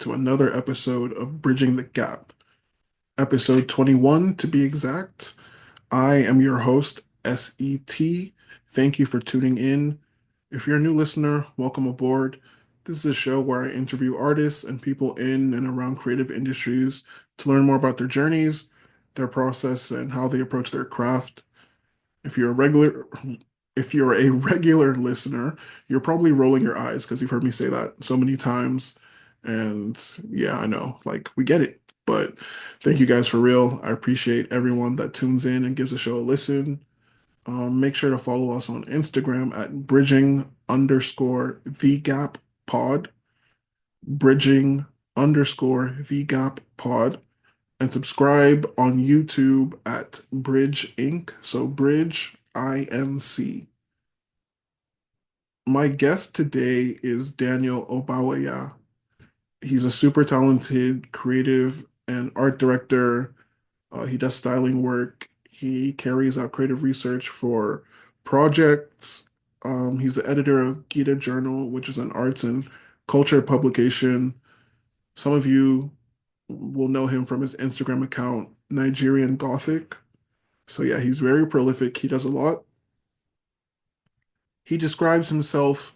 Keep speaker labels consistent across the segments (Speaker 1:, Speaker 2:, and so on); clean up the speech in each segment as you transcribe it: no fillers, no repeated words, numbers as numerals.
Speaker 1: to another episode of Bridging the Gap, episode 21 to be exact. I am your host, SET. Thank you for tuning in. If you're a new listener, welcome aboard. This is a show where I interview artists and people in and around creative industries to learn more about their journeys, their process, and how they approach their craft. If you're a regular if you're a regular listener, you're probably rolling your eyes because you've heard me say that so many times. And yeah, I know, like we get it. But thank you guys for real. I appreciate everyone that tunes in and gives the show a listen. Make sure to follow us on Instagram at bridging underscore the gap pod, bridging underscore the gap pod, and subscribe on YouTube at Bridge Inc. So Bridge INC. My guest today is Daniel Obaweya. He's a super talented creative and art director. He does styling work. He carries out creative research for projects. He's the editor of Gita Journal, which is an arts and culture publication. Some of you will know him from his Instagram account, Nigerian Gothic. So yeah, he's very prolific. He does a lot. He describes himself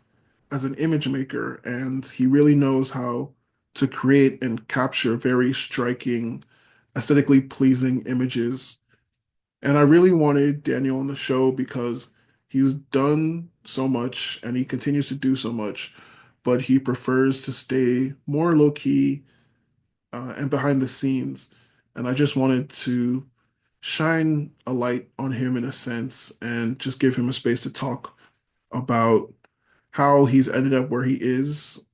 Speaker 1: as an image maker, and he really knows how to create and capture very striking, aesthetically pleasing images. And I really wanted Daniel on the show because he's done so much and he continues to do so much, but he prefers to stay more low key and behind the scenes. And I just wanted to shine a light on him in a sense and just give him a space to talk about how he's ended up where he is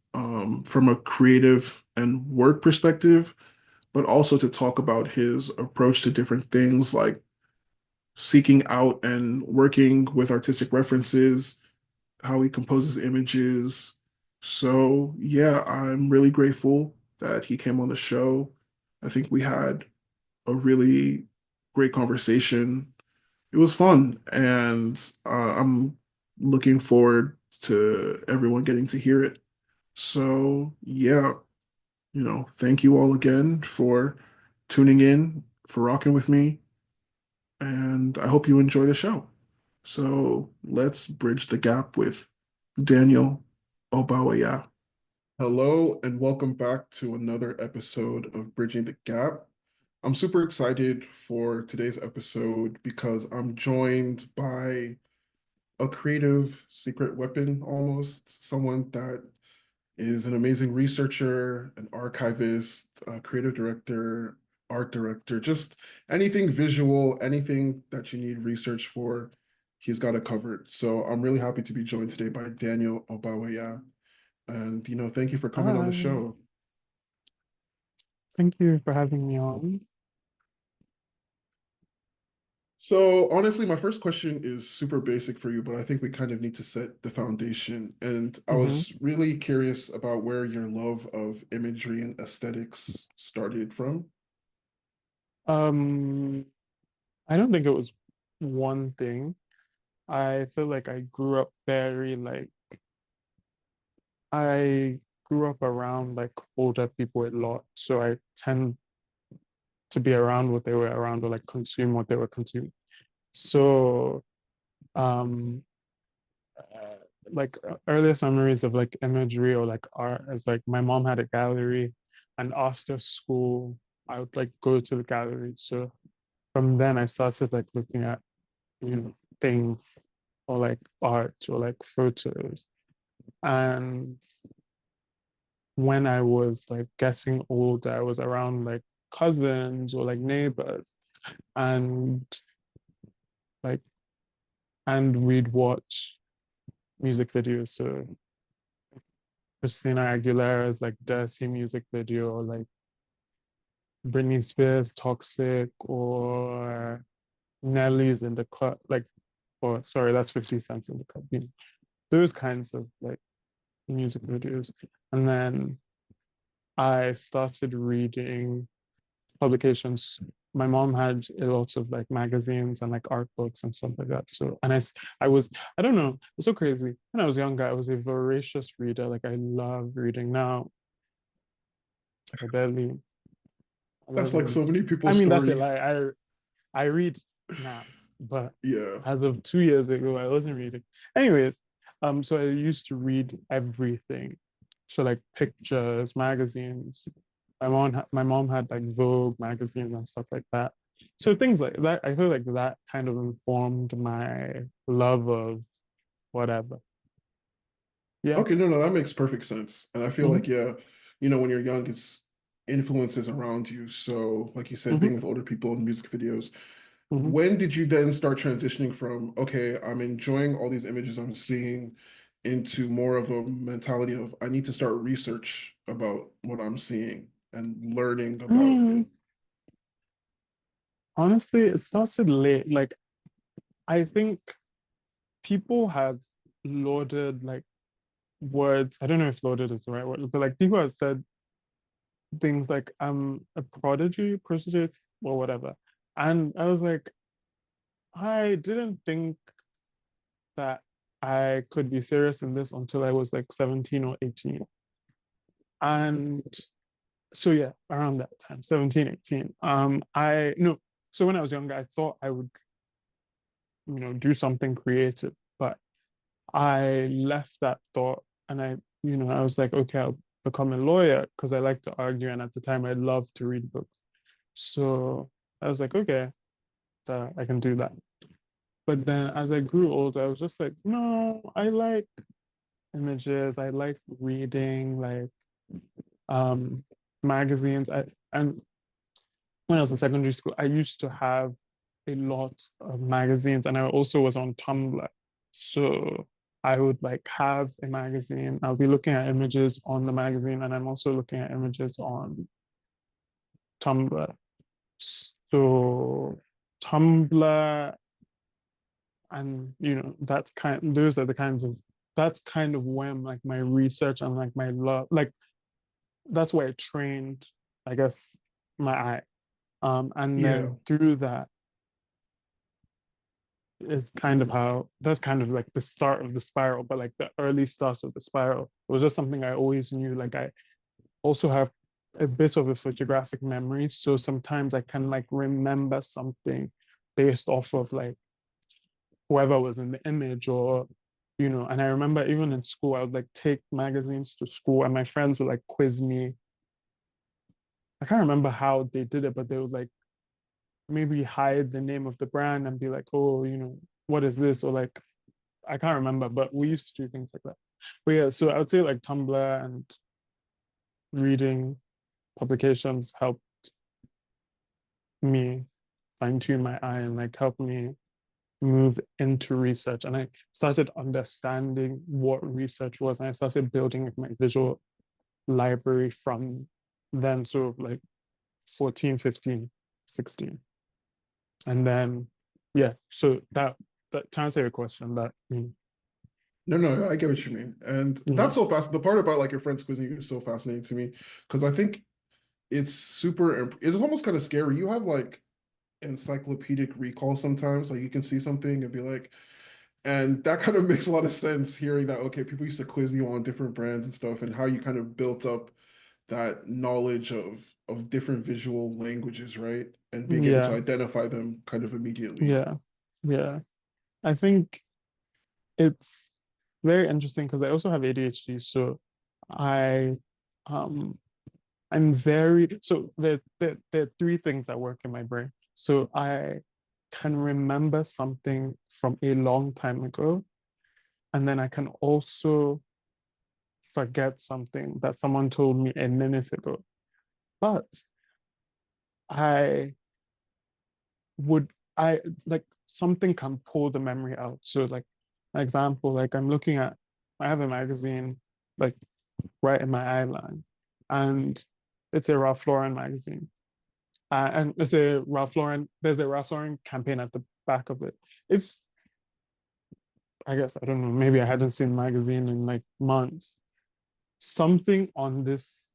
Speaker 1: from a creative and work perspective, but also to talk about his approach to different things like seeking out and working with artistic references, how he composes images. So, yeah, I'm really grateful that he came on the show. I think we had a really great conversation. It was fun, and I'm looking forward to everyone getting to hear it. So, yeah, thank you all again for tuning in, for rocking with me, and I hope you enjoy the show. So, let's bridge the gap with Daniel Obaweya. Hello, and welcome back to another episode of Bridging the Gap. I'm super excited for today's episode because I'm joined by a creative secret weapon almost, someone that is an amazing researcher, an archivist, a creative director, art director, just anything visual, anything that you need research for, he's got it covered. So I'm really happy to be joined today by Daniel Obaweya. And, thank you for coming on the
Speaker 2: Hi,
Speaker 1: show.
Speaker 2: thank you for having me on.
Speaker 1: So honestly, my first question is super basic for you, but I think we kind of need to set the foundation. And I
Speaker 2: hmm
Speaker 1: was really curious about where your love of imagery and aesthetics started from.
Speaker 2: Um, I don't think it was one thing. I feel like I grew up around like older people a lot, so I tend to be around what they were around or like consume what they were consuming. So, um, uh, earliest memories of like imagery or like art is like my mom had a gallery, and after school, I would like go to the gallery. So from then I started like looking at, things or like art or like photos. And when I was like getting older, I was around like cousins or like neighbors, and like and we'd watch music videos. So Christina Aguilera's like Dirty music video, or like Britney Spears Toxic, or Nelly's in the club, like, or sorry, that's 50 Cent in the club. Those kinds of like music videos. And then I started reading publications. My mom had a lot of like magazines and like art books and stuff like that. So, and I was, I don't know, it's so crazy. When I was younger, I was a voracious reader. Like I love reading. Now, Like I
Speaker 1: That's
Speaker 2: barely
Speaker 1: like
Speaker 2: read.
Speaker 1: so many
Speaker 2: I
Speaker 1: people's
Speaker 2: mean, that's it.
Speaker 1: story.
Speaker 2: Like I read now, but
Speaker 1: Yeah.
Speaker 2: as of 2 years ago, I wasn't reading. Anyways, so I used to read everything. So like pictures, magazines. My mom had like Vogue magazines and stuff like that. So things like that, I feel like that kind of informed my love of whatever. Yeah.
Speaker 1: Okay, no, that makes perfect sense. And I feel
Speaker 2: Hmm.
Speaker 1: like, yeah, when you're young, it's influences around you. So, like you said,
Speaker 2: Hmm.
Speaker 1: being with older people in music videos.
Speaker 2: Hmm.
Speaker 1: When did you then start transitioning from, okay, I'm enjoying all these images I'm seeing into more of a mentality of I need to start research about what I'm seeing and learning about it?
Speaker 2: Honestly, it started late. Like I think people have lauded like words. I don't know if lauded is the right word, but like people have said things like I'm a prodigy, prostitute, or whatever. And I was like, I didn't think that I could be serious in this until I was like 17 or 18. And so yeah, around that time, 17, 18. I no, so when I was younger, I thought I would, do something creative, but I left that thought and I was like, okay, I'll become a lawyer because I like to argue. And at the time, I loved to read books. So I was like, okay, I can do that. But then as I grew older, I was just like, no, I like images. I like reading, like um, magazines. And when I was in secondary school, I used to have a lot of magazines and I also was on Tumblr. So I would like have a magazine. I'll be looking at images on the magazine and I'm also looking at images on Tumblr. So Tumblr and those are the kinds of that's kind of when like my research and like my love like that's where I trained, I guess, my eye. And
Speaker 1: Yeah.
Speaker 2: then through that is kind of how that's kind of like the start of the spiral, but like the early starts of the spiral. It was just something I always knew. Like I also have a bit of a photographic memory. So sometimes I can like remember something based off of like whoever was in the image and I remember even in school, I would like take magazines to school and my friends would like quiz me. I can't remember how they did it, but they would like maybe hide the name of the brand and be like, oh, what is this? Or like I can't remember, but we used to do things like that. But yeah, so I would say like Tumblr and reading publications helped me fine tune my eye and like help me move into research. And I started understanding what research was. And I started building like my visual library from then. So like 14, 15, 16. And then, yeah, so that to answer your question,
Speaker 1: No, no, I get what you mean. And
Speaker 2: yeah,
Speaker 1: that's so fast. The part about like your friends quizzing you is so fascinating to me because I think it's almost kind of scary. You have like encyclopedic recall sometimes. Like you can see something and be like, and that kind of makes a lot of sense hearing that, okay, people used to quiz you on different brands and stuff and how you kind of built up that knowledge of different visual languages, right? And being able to
Speaker 2: yeah,
Speaker 1: identify them kind of immediately.
Speaker 2: yeah, yeah. I think it's very interesting because I also have ADHD. So I um there are three things that work in my brain. So I can remember something from a long time ago, and then I can also forget something that someone told me a minute ago. But I would I like something can pull the memory out. So like an example, like I have a magazine like right in my eye line, and it's a Ralph Lauren magazine. And there's a Ralph Lauren campaign at the back of it. If I guess I don't know, maybe I hadn't seen the magazine in like months. Something on this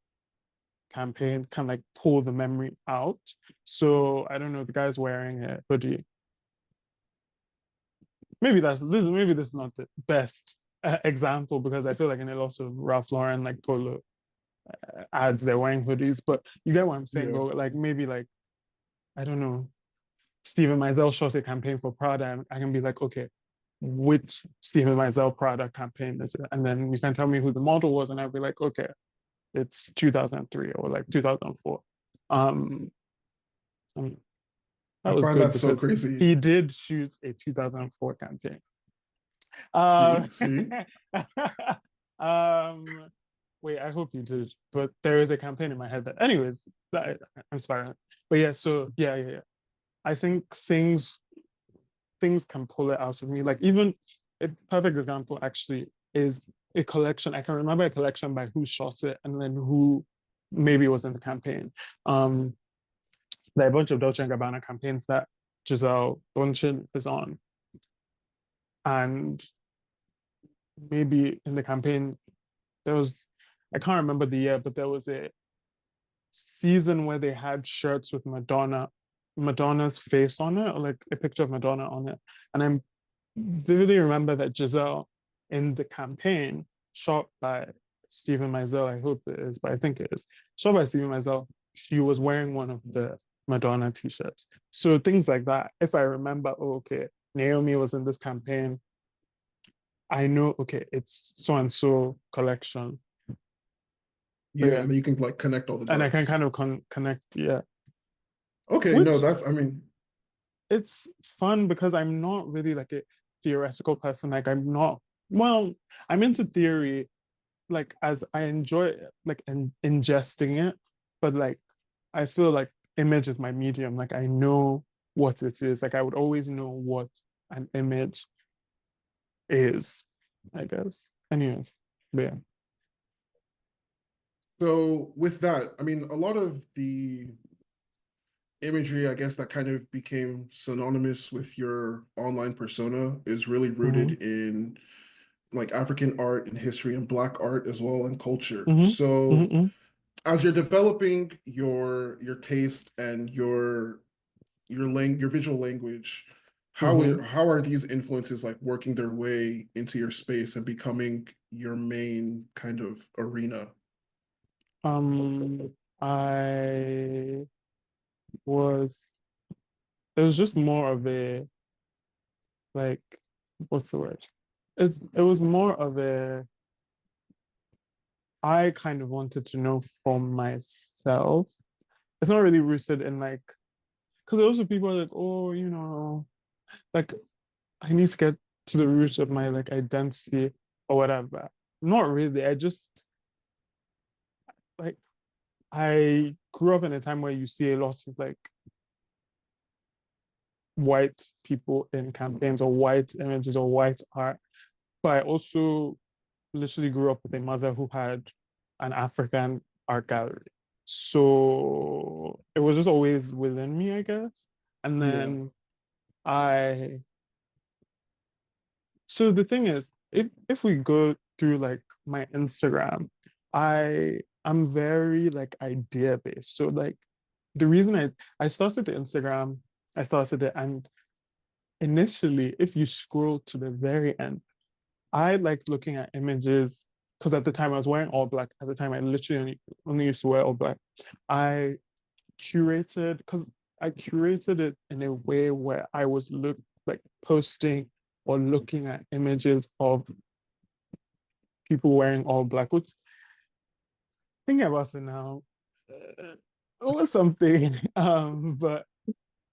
Speaker 2: campaign can like pull the memory out. So I don't know, the guy's wearing a hoodie. Maybe this is not the best example because I feel like in a lot of Ralph Lauren like polo. ads, they're wearing hoodies, but you get what I'm saying.
Speaker 1: Yeah.
Speaker 2: But like maybe like I don't know, Stephen Meisel shot a campaign for Prada, and I can be like, okay, which Stephen Meisel Prada campaign is it? And then you can tell me who the model was, and I'll be like, okay, it's 2003 or like 2004. Um, I mean, that
Speaker 1: I
Speaker 2: was
Speaker 1: find
Speaker 2: good
Speaker 1: that so
Speaker 2: because
Speaker 1: crazy.
Speaker 2: he did shoot a 2004 campaign.
Speaker 1: See,
Speaker 2: Uh,
Speaker 1: see.
Speaker 2: um, wait, I hope you did, but there is a campaign in my head that, anyways, I'm spiraling. But yeah, so yeah. I think things can pull it out of me. Like even a perfect example actually is a collection. I can remember a collection by who shot it and then who maybe was in the campaign. Um, there are a bunch of Dolce& and Gabbana campaigns that Giselle Bundchen is on. And maybe in the campaign, there was, I can't remember the year, but there was a season where they had shirts with Madonna's face on it, or like a picture of Madonna on it. And I'm vividly remember that Giselle in the campaign, shot by Stephen Meisel, I hope it is, but I think it is, shot by Stephen Meisel, she was wearing one of the Madonna t-shirts. So things like that, if I remember, oh, okay, Naomi was in this campaign, I know, okay, it's so and so collection. But
Speaker 1: Yeah,
Speaker 2: yeah,
Speaker 1: and then you can like connect all the
Speaker 2: and I can
Speaker 1: dots.
Speaker 2: kind of connect, yeah.
Speaker 1: Okay, no,
Speaker 2: Which
Speaker 1: that's I mean,
Speaker 2: it's fun because I'm not really like a theoretical person. Like I'm not, well, I'm into theory, like as I enjoy like ingesting it, but like I feel like image is my medium. Like I know what it is. Like I would always know what an image is, I guess. Anyways, but yeah.
Speaker 1: so with that, I mean, a lot of the imagery, I guess, that kind of became synonymous with your online persona is really
Speaker 2: Mm-hmm.
Speaker 1: rooted in like African art and history and Black art as well and culture.
Speaker 2: Mm-hmm.
Speaker 1: So
Speaker 2: Mm-hmm.
Speaker 1: as you're developing your taste and your visual language,
Speaker 2: Mm-hmm.
Speaker 1: how are these influences like working their way into your space and becoming your main kind of arena?
Speaker 2: I was it was just more of a like what's the word? It was more of a I kind of wanted to know for myself. It's not really rooted in like because also people are like, oh, like I need to get to the roots of my like identity or whatever. Not really. I just like I grew up in a time where you see a lot of like white people in campaigns or white images or white art. But I also literally grew up with a mother who had an African art gallery. So it was just always within me, I guess. And
Speaker 1: Yeah.
Speaker 2: then I so the thing is, if we go through like my Instagram, I'm very like idea based. So like the reason I started the Instagram, I started it and initially if you scroll to the very end, I liked looking at images because at the time I was wearing all black. At the time, I literally only used to wear all black. I curated because I curated it in a way where I was like posting or looking at images of people wearing all black. Which thinking about it now, it was something. But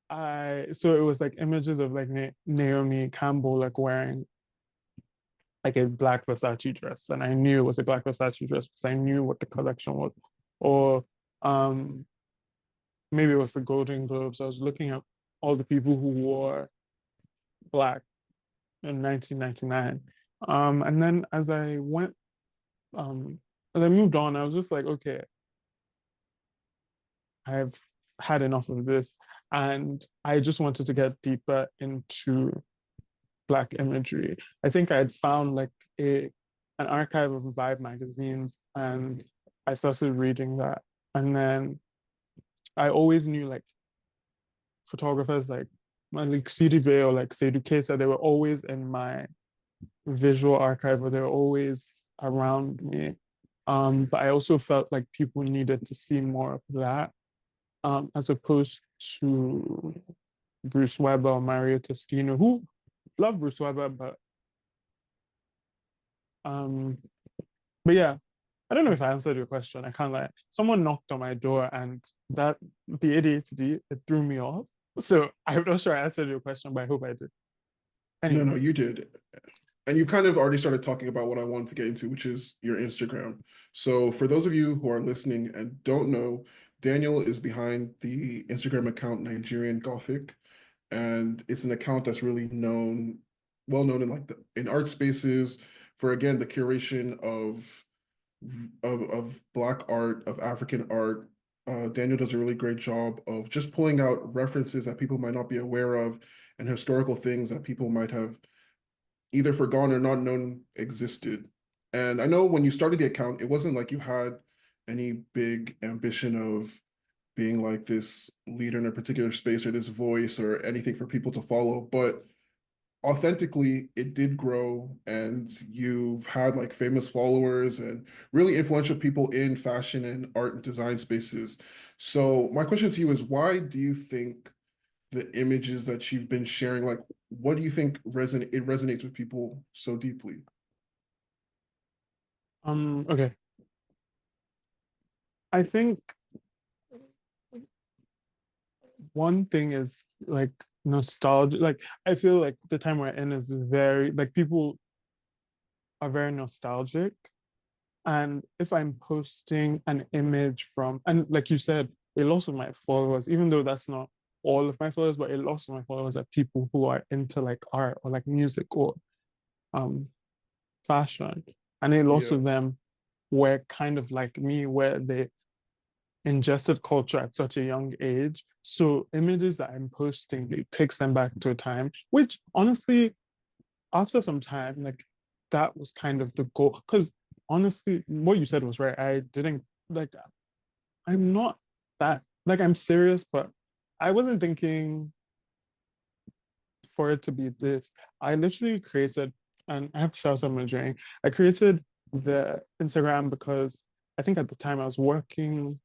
Speaker 2: I so it was like images of like Naomi Campbell like wearing like a black Versace dress, and I knew it was a black Versace dress because I knew what the collection was. Or um, maybe it was the Golden Globes. I was looking at all the people who wore black in 1999. And then as I moved on, I was just like, okay, I've had enough of this. And I just wanted to get deeper into black imagery. I think I had found like a an archive of Vibe magazines and I started reading that. And then I always knew like photographers like CDV or like Seydou Keita, they were always in my visual archive or they were always around me. But I also felt like people needed to see more of that, as opposed to Bruce Weber or Mario Testino, who love Bruce Weber, um, but yeah, I don't know if I answered your question. I can't lie. Someone knocked on my door, and that the ADHD it threw me off. So I'm not sure I answered your question, but I hope I did.
Speaker 1: No,
Speaker 2: Anyway,
Speaker 1: no, you did. And you've kind of already started talking about what I wanted to get into, which is your Instagram. So, for those of you who are listening and don't know, Daniel is behind the Instagram account Nigerian Gothic, and it's an account that's really known, well known in in art spaces for again the curation of Black art, of African art. Daniel does a really great job of just pulling out references that people might not be aware of and historical things that people might have either forgotten or not known existed. And I know when you started the account, it wasn't like you had any big ambition of being like this leader in a particular space or this voice or anything for people to follow, but authentically it did grow and you've had like famous followers and really influential people in fashion and art and design spaces. So my question to you is why do you think the images that you've been sharing, like what do you think resonates with people so deeply?
Speaker 2: okay. I think one thing is like nostalgia. Like I feel like the time we're in is very like people are very nostalgic. And if I'm posting an image from, and like you said, a lot of my followers, even though that's not all of my followers, but a lot of my followers are people who are into like art or like music or um fashion. And a lot
Speaker 1: Yeah.
Speaker 2: of them were kind of like me, where they ingested culture at such a young age. So images that I'm posting, it takes them back to a time, which honestly, after some time, like that was kind of the goal. Because honestly, what you said was right. I didn't like, I'm not that, like, I'm serious, but I wasn't thinking for it to be this. I literally created, and I have to shout out my journey. I created the Instagram because I think at the time I was working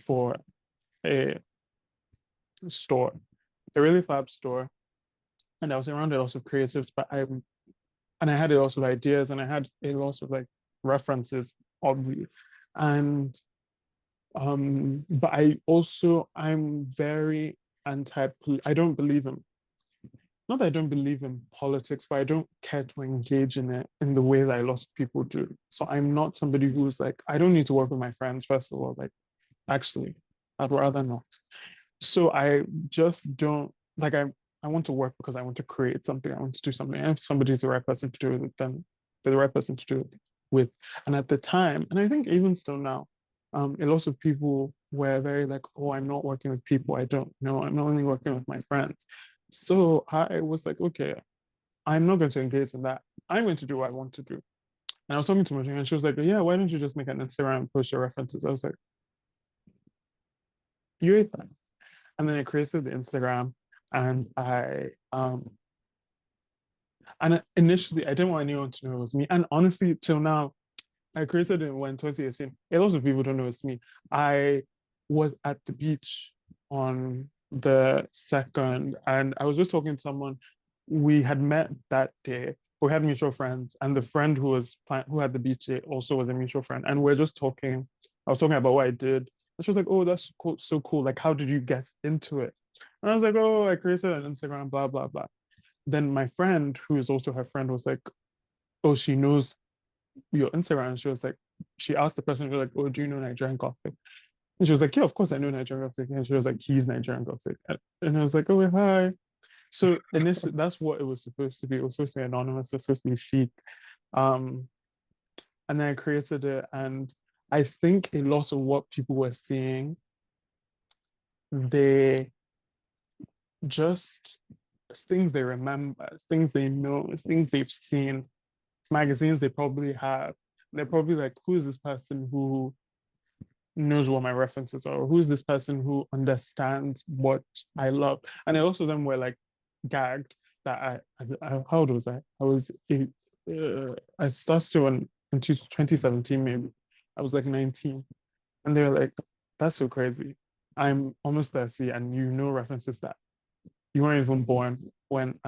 Speaker 2: for a store, a really fab store, and I was around a lot of creatives, and I had a lot of ideas and I had a lot of like references, obviously. And but I'm very anti I don't believe in, not that I don't believe in politics, but I don't care to engage in it in the way that a lot of people do. So I'm not somebody who's like, I don't need to work with my friends, first of all. Like, actually, I'd rather not. So I just don't like I want to work because I want to create something. I want to do something. And if somebody's the right person to do it with, then they're the right person to do it with. And at the time, and I think even still now, a lot of people were very like, oh, I'm not working with people I don't know. I'm only working with my friends. So I was like, okay, I'm not going to engage in that. I'm going to do what I want to do. And I was talking to Martina and she was like, yeah, why don't you just make an Instagram and post your references? I was like, you ate that. And then I created the Instagram and initially I didn't want anyone to know it was me. And honestly, till now, I created it when 2018. A lot of people don't know it's me. I was at the beach on the second, and I was just talking to someone. We had met that day. We had mutual friends, and the friend who had the beach day also was a mutual friend. And we're just talking. I was talking about what I did, and she was like, "Oh, that's cool, so cool. Like, how did you get into it?" And I was like, "Oh, I created an Instagram, blah blah blah." Then my friend, who is also her friend, was like, "Oh, she knows your Instagram." She was like, she asked the person, she was like, "Oh, do you know Nigerian Gothic?" And she was like, "Yeah, of course I know Nigerian Gothic." And she was like, "He's Nigerian Gothic." And I was like, "Oh, hi." So initially, that's what it was supposed to be. It was supposed to be anonymous. It was supposed to be chic. Um, and then I created it, and I think a lot of what people were seeing, they just it's things they remember, it's things they know, it's things they've seen, it's magazines they probably have. They're probably like, who is this person who knows what my references are? Or who's this person who understands what I love? And I also then were like gagged that how old was I? I started in 2017 maybe. I was like 19. And they're like, that's so crazy. I'm almost 30 and you know references that you weren't even born when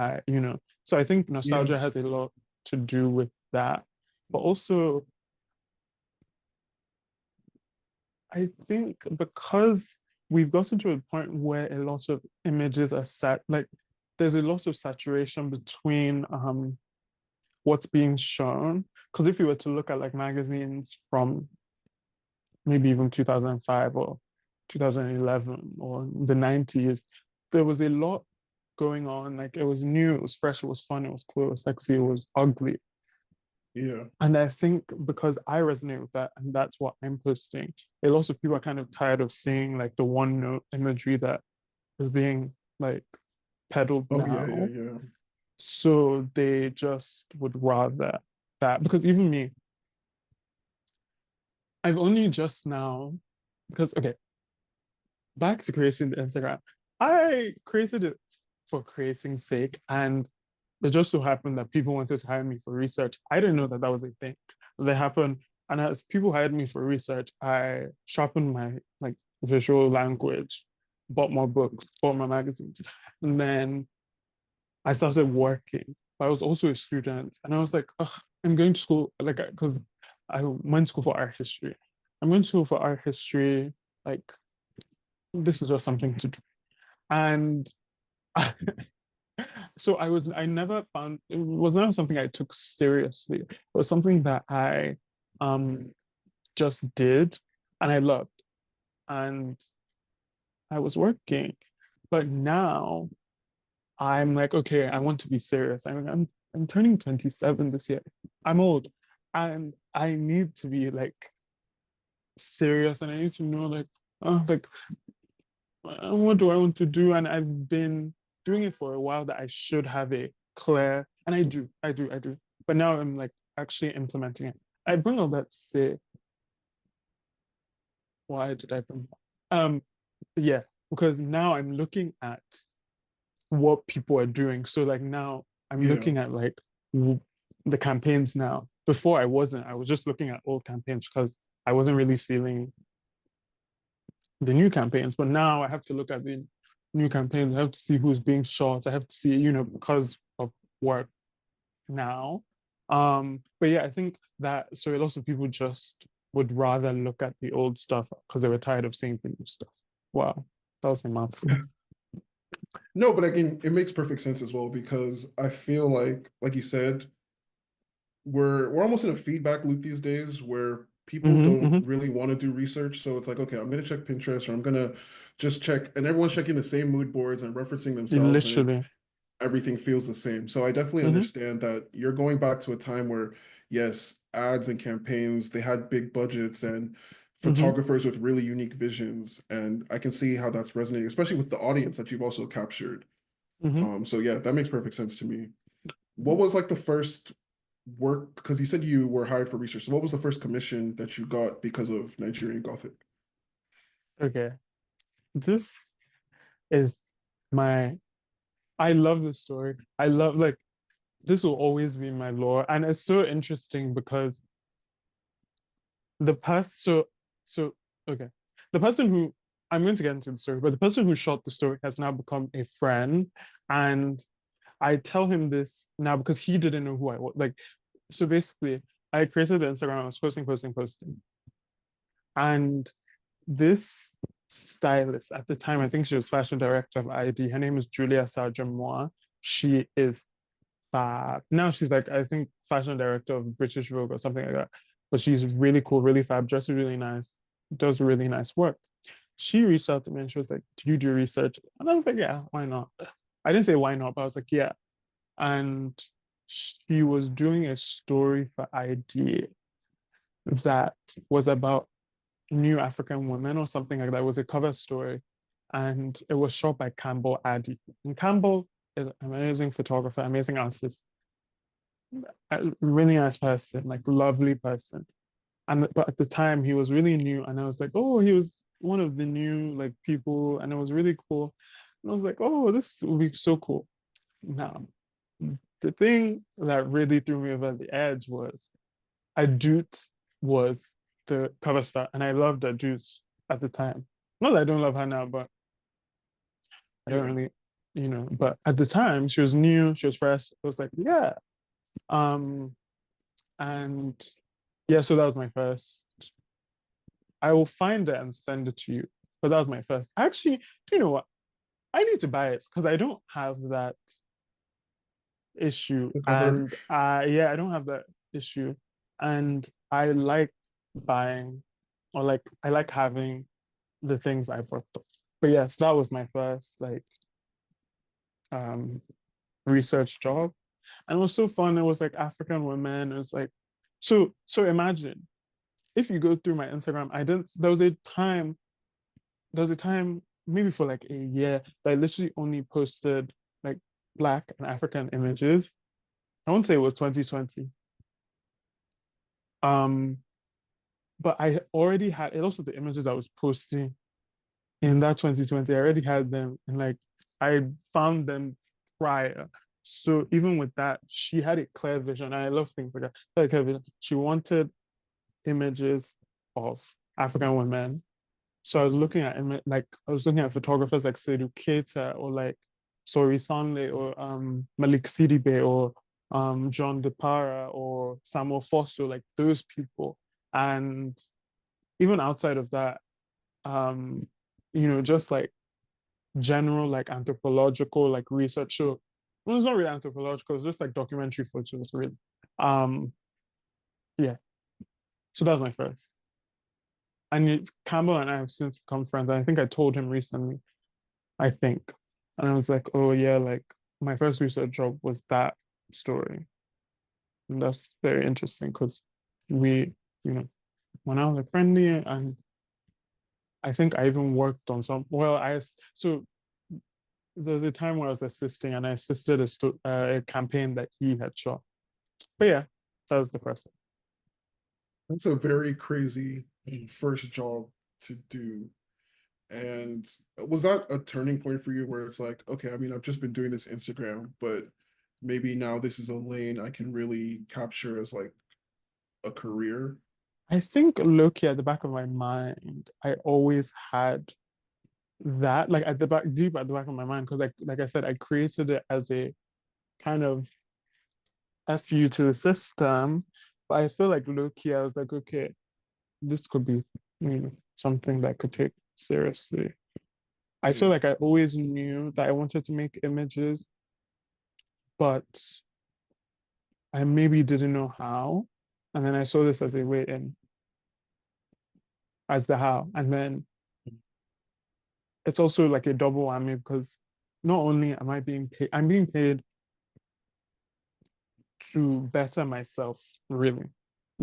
Speaker 2: So I think
Speaker 1: Yeah.
Speaker 2: nostalgia has a lot to do with that. But also, I think because we've gotten to a point where a lot of images are like there's a lot of saturation between what's being shown. Because if you were to look at like magazines from maybe even 2005 or 2011 or the 90s, there was a lot going on. Like it was new, it was fresh, it was fun, it was cool, it was sexy, it was ugly.
Speaker 1: Yeah.
Speaker 2: And I think because I resonate with that and that's what I'm posting, a lot of people are kind of tired of seeing like the one note imagery that is being like peddled
Speaker 1: Oh yeah, yeah,
Speaker 2: now.
Speaker 1: yeah.
Speaker 2: So they just would rather that because even me, I've only just now, because okay, back to creating the Instagram, I created it for creating's sake. And it just so happened that people wanted to hire me for research. I didn't know that that was a thing. That happened. And as people hired me for research, I sharpened my like visual language, bought more books, bought more magazines. And then I started working. But I was also a student. And I was like, ugh, I'm going to school, like, because I went to school for art history. I'm going to school for art history. Like, this is just something to do. And so I never found, it was never something I took seriously. It was something that I um just did and I loved. And I was working. But now I'm like, okay, I want to be serious. I'm turning 27 this year. I'm old. And I need to be like serious and I need to know like what do I want to do? And I've been doing it for a while that I should have a clear, and I do. But now I'm like actually implementing it. I bring all that to say, why did I bring that? Yeah, because now I'm looking at what people are doing. So like now I'm
Speaker 1: Yeah.
Speaker 2: looking at like the campaigns now. Before I wasn't, I was just looking at old campaigns because I wasn't really feeling the new campaigns. But now I have to look at the new campaigns. I have to see who's being shot. I have to see, because of work now. But yeah, I think that so a lot of people just would rather look at the old stuff because they were tired of seeing the new stuff. Wow, that was a mouthful.
Speaker 1: No, but again, it makes perfect sense as well because I feel like you said, we're almost in a feedback loop these days where people don't
Speaker 2: Mm-hmm.
Speaker 1: really want to do research. So it's like, okay, I'm gonna check Pinterest or I'm gonna just check, and everyone's checking the same mood boards and referencing themselves, and
Speaker 2: Literally.
Speaker 1: everything feels the same. So I definitely
Speaker 2: Mm-hmm.
Speaker 1: understand that you're going back to a time where, yes, ads and campaigns, they had big budgets and
Speaker 2: Mm-hmm.
Speaker 1: photographers with really unique visions. And I can see how that's resonating, especially with the audience that you've also captured.
Speaker 2: Mm-hmm.
Speaker 1: So yeah, that makes perfect sense to me. What was like the first work? Because you said you were hired for research. So what was the first commission that you got because of Nigerian Gothic?
Speaker 2: Okay. This is my I love this story. I love like this will always be my lore. And it's so interesting because the past so okay. The person who I'm going to get into the story, but the person who shot the story has now become a friend. And I tell him this now because he didn't know who I was. Like, so basically, I created the Instagram, I was posting. And this stylist at the time, I think she was fashion director of ID. Her name is Julia Sarjamoa. She is fab. Now she's like, I think fashion director of British Vogue or something like that. But she's really cool, really fab, dresses really nice, does really nice work. She reached out to me and she was like, do you do research? And I was like, yeah, why not? I didn't say why not, but I was like, yeah. And she was doing a story for ID that was about new African women or something like that. It was a cover story. And it was shot by Campbell Addy. And Campbell is an amazing photographer, amazing artist, a really nice person, like lovely person. And but at the time he was really new, and I was like, oh, he was one of the new like people, and it was really cool. And I was like, oh, this would be so cool. Now, the thing that really threw me over the edge was Adut was the cover star, and I loved the juice at the time. Not that I don't love her now, but I don't
Speaker 1: Yeah.
Speaker 2: really, But at the time, she was new, she was fresh. It was like, yeah. Um, and yeah, so that was my first. I will find it and send it to you. But that was my first. Actually, do you know what? I need to buy it because I don't have that issue.
Speaker 1: The cover.
Speaker 2: And yeah, I don't have that issue. And I like buying or like I like having the things I've worked on. But yes, that was my first like um research job. And it was so fun. It was like African women. It was like so imagine if you go through my Instagram, I didn't there was a time maybe for like a year that I literally only posted like black and African images. I won't say it was 2020. Um, but I already had it also the images I was posting in that 2020. I already had them and like I found them prior. So even with that, she had a clear vision. I love things like that. Like clear vision. She wanted images of African women. So I was looking at like I was looking at photographers like Seydou Keita or like Sori Sanle or Malik Sidibe or John DePara or Samuel Fosso, like those people. And even outside of that, um, just like general like anthropological like research. So well, it's not really anthropological, it's just like documentary photos, really. Um, yeah. So that was my first. And Campbell and I have since become friends. And I think I told him recently, I think. And I was like, oh yeah, like my first research job was that story. And that's very interesting because we, you know, when I was like friendly and I think I even worked on some, well, so there's a time where I was assisting and I assisted a campaign that he had shot. But yeah, that was the person.
Speaker 1: That's a very crazy first job to do. And was that a turning point for you where it's like, okay, I mean, I've just been doing this Instagram, but maybe now this is a lane I can really capture as like a career?
Speaker 2: I think low-key at the back of my mind, I always had that, like at the back, deep at the back of my mind, because like I said, I created it as a kind of FU to the system. But I feel like low-key, I was like, okay, this could be, something that I could take seriously. I feel
Speaker 1: Yeah.
Speaker 2: like I always knew that I wanted to make images, but I maybe didn't know how. And then I saw this as a way in, as the how. And then it's also like a double whammy because not only am I being paid, I'm being paid to better myself, really.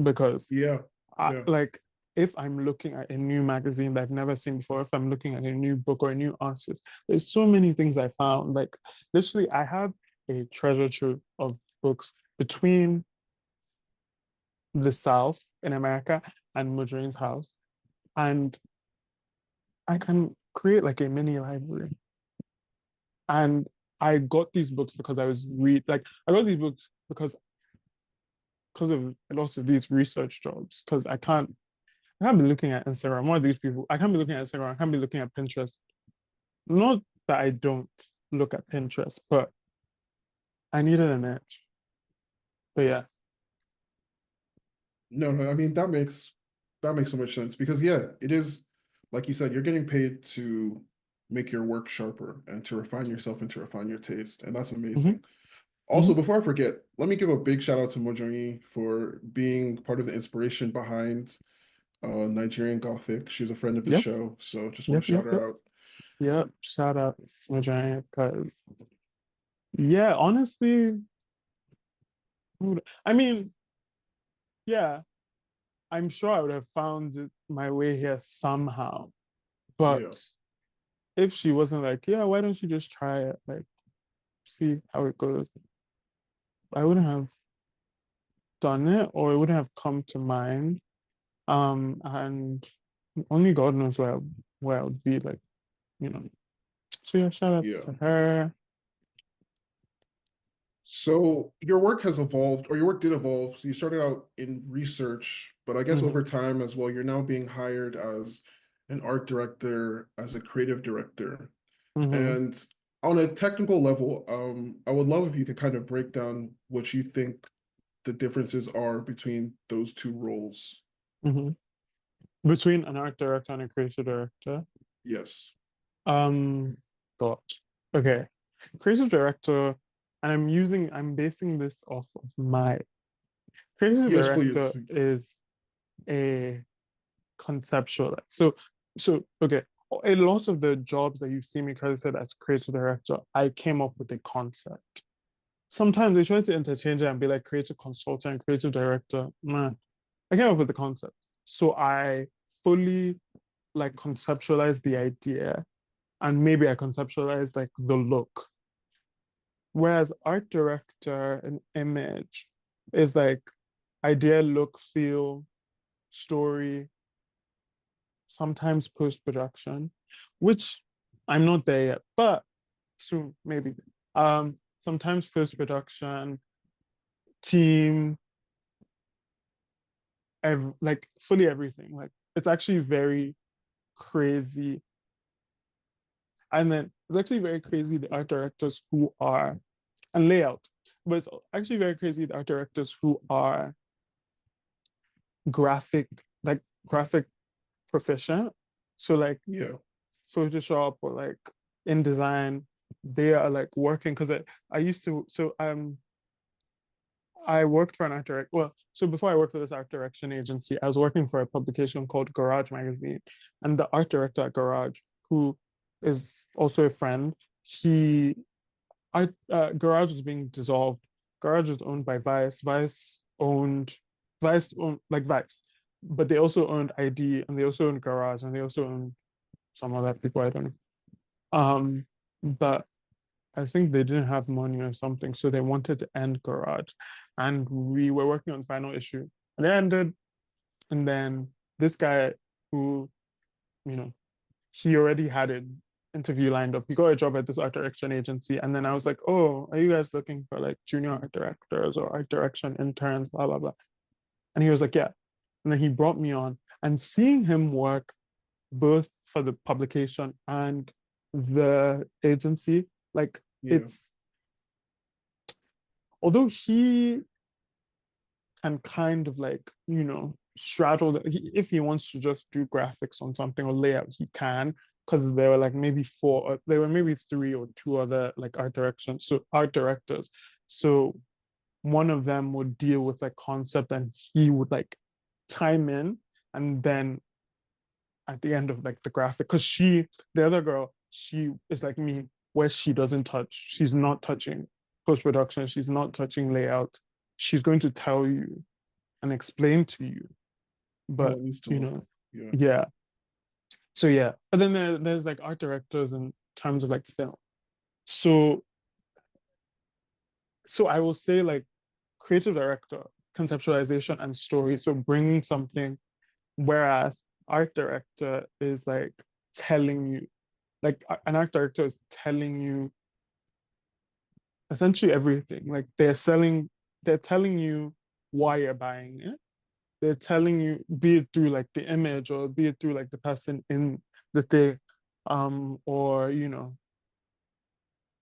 Speaker 2: Because
Speaker 1: Yeah. Yeah.
Speaker 2: like if I'm looking at a new magazine that I've never seen before, if I'm looking at a new book or a new artist, there's so many things I found. Like literally, I have a treasure trove of books between the South in America and Mudrine's house. And I can create like a mini library. And I got these books because I got these books because of a lot of these research jobs. Because I can't be looking at Instagram. One of these people, I can't be looking at Instagram. I can't be looking at Pinterest. Not that I don't look at Pinterest, but I needed an edge. But yeah.
Speaker 1: No, no, I mean that makes so much sense because yeah, it is like you said, you're getting paid to make your work sharper and to refine yourself and to refine your taste, and that's
Speaker 2: Hmm.
Speaker 1: amazing. Also,
Speaker 2: Hmm.
Speaker 1: before I forget, let me give a big shout out to Mojongi for being part of the inspiration behind Nigerian Gothic. She's a friend of the
Speaker 2: Yep.
Speaker 1: show, so just want
Speaker 2: Yep.
Speaker 1: to
Speaker 2: Yep.
Speaker 1: shout her
Speaker 2: Yep.
Speaker 1: out.
Speaker 2: Yep. Shout out Smajaya because yeah, honestly, I mean, yeah, I'm sure I would have found my way here somehow.
Speaker 1: Yeah,
Speaker 2: But if she wasn't like, yeah, why don't you just try it? Like, see how it goes. I wouldn't have done it or it wouldn't have come to mind. And only God knows where I would be like, you know. So yeah, shout out
Speaker 1: yeah.
Speaker 2: to her.
Speaker 1: So your work has evolved, or your work did evolve. So you started out in research, but I guess over
Speaker 2: Hmm.
Speaker 1: time as well, you're now being hired as an art director, as a creative director.
Speaker 2: Hmm.
Speaker 1: And on a technical level, I would love if you could kind of break down what you think the differences are between those two roles.
Speaker 2: Hmm. Between an art director and a creative director.
Speaker 1: Yes.
Speaker 2: Um, God. Okay. Creative director, and I'm basing this off of my creative
Speaker 1: Yes,
Speaker 2: director
Speaker 1: please.
Speaker 2: is a conceptual. So okay. A lot of the jobs that you see me credited as creative director, I came up with a concept. Sometimes they try to interchange it and be like creative consultant, creative director. Man, I came up with the concept. So I fully like conceptualize the idea and maybe I conceptualize like the look. Whereas art director and image is like idea, look, feel, story, sometimes post production, which I'm not there yet, but soon maybe. Sometimes post production, team, like fully everything. Like it's actually very crazy. And then it's actually very crazy the art directors who are and layout. But it's actually very crazy the art directors who are graphic, like graphic proficient. So like
Speaker 1: Yeah.
Speaker 2: Photoshop or like InDesign, they are like working because I used to I worked for an art direct. Well, so before I worked for this art direction agency, I was working for a publication called Garage Magazine, and the art director at Garage, who is also a friend, he Garage was being dissolved. Garage was owned by Vice. Vice owned like Vice, but they also owned ID and they also owned Garage and they also owned some other people. I don't know. But I think they didn't have money or something, so they wanted to end Garage, and we were working on the final issue, and it ended. And then this guy, who you know, he already had an interview lined up. He got a job at this art direction agency, and then I was like, "Oh, are you guys looking for like junior art directors or art direction interns?" Blah blah blah. And he was like, "Yeah." And then he brought me on, and seeing him work both for the publication and the agency, like
Speaker 1: Yeah.
Speaker 2: it's although he can kind of like straddle if he wants to just do graphics on something or layout he can because there were like maybe four or there were maybe three or two other like art directors, so one of them would deal with like concept and he would like chime in, and then at the end of like the graphic, because the other girl, she is like me where she doesn't touch, she's not touching post production, she's not touching layout, she's going to tell you and explain to you.
Speaker 1: How
Speaker 2: But
Speaker 1: it needs to
Speaker 2: you
Speaker 1: look.
Speaker 2: know,
Speaker 1: Yeah.
Speaker 2: yeah. So yeah. But then there's like art directors in terms of like film. So I will say like creative director, conceptualization and story. So bringing something, whereas art director is like telling you, like an art director is telling you essentially everything. Like they're telling you why you're buying it. They're telling you, be it through like the image or be it through like the person in the thing, or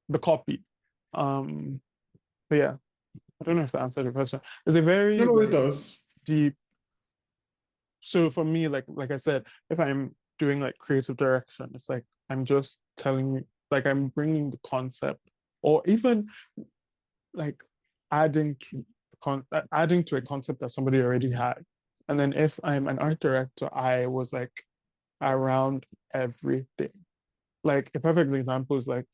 Speaker 2: the copy. Um, but yeah, I don't know if that answered your question. It's a
Speaker 1: No,
Speaker 2: very
Speaker 1: no, it
Speaker 2: like
Speaker 1: does.
Speaker 2: deep. So for me, like I said, if I'm doing like creative direction, it's like I'm just telling you, like I'm bringing the concept, or even like adding to adding to a concept that somebody already had. And then if I'm an art director, I was like around everything. Like a perfect example is like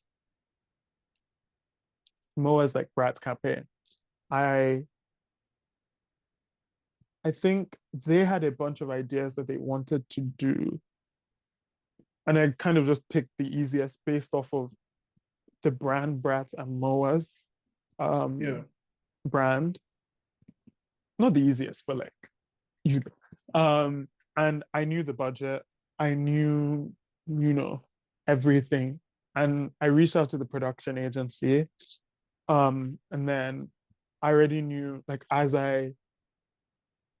Speaker 2: Moa's like Brat's campaign. I I think they had a bunch of ideas that they wanted to do, and I kind of just picked the easiest based off of the brand Brat's and Moa's
Speaker 1: Yeah.
Speaker 2: um brand. Not the easiest, but like you and I knew the budget. I knew, you know, everything. And I reached out to the production agency And then I already knew, like, as I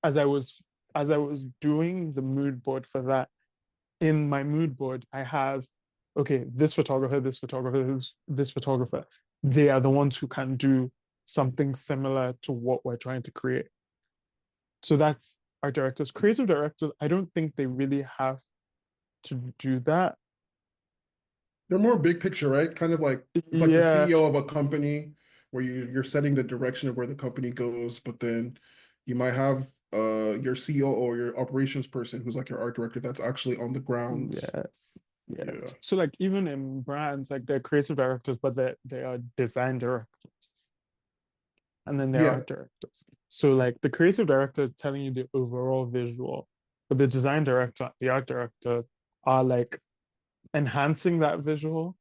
Speaker 2: was as I was doing the mood board for that, in my mood board, I have, okay, this photographer. They are the ones who can do something similar to what we're trying to create. So that's our directors. Creative directors, I don't think they really have to do that.
Speaker 1: They're more big picture, right? Kind of like it's like the
Speaker 2: Yeah,
Speaker 1: CEO of a company where you're setting the direction of where the company goes, but then you might have your CEO or your operations person who's like your art director that's actually on the ground.
Speaker 2: yes, yes.
Speaker 1: Yeah.
Speaker 2: So like even in brands, like they're creative directors, but they are design directors, and then there are
Speaker 1: Yeah.
Speaker 2: directors. So like the creative director is telling you the overall visual, but the design director, the art director are like enhancing that visual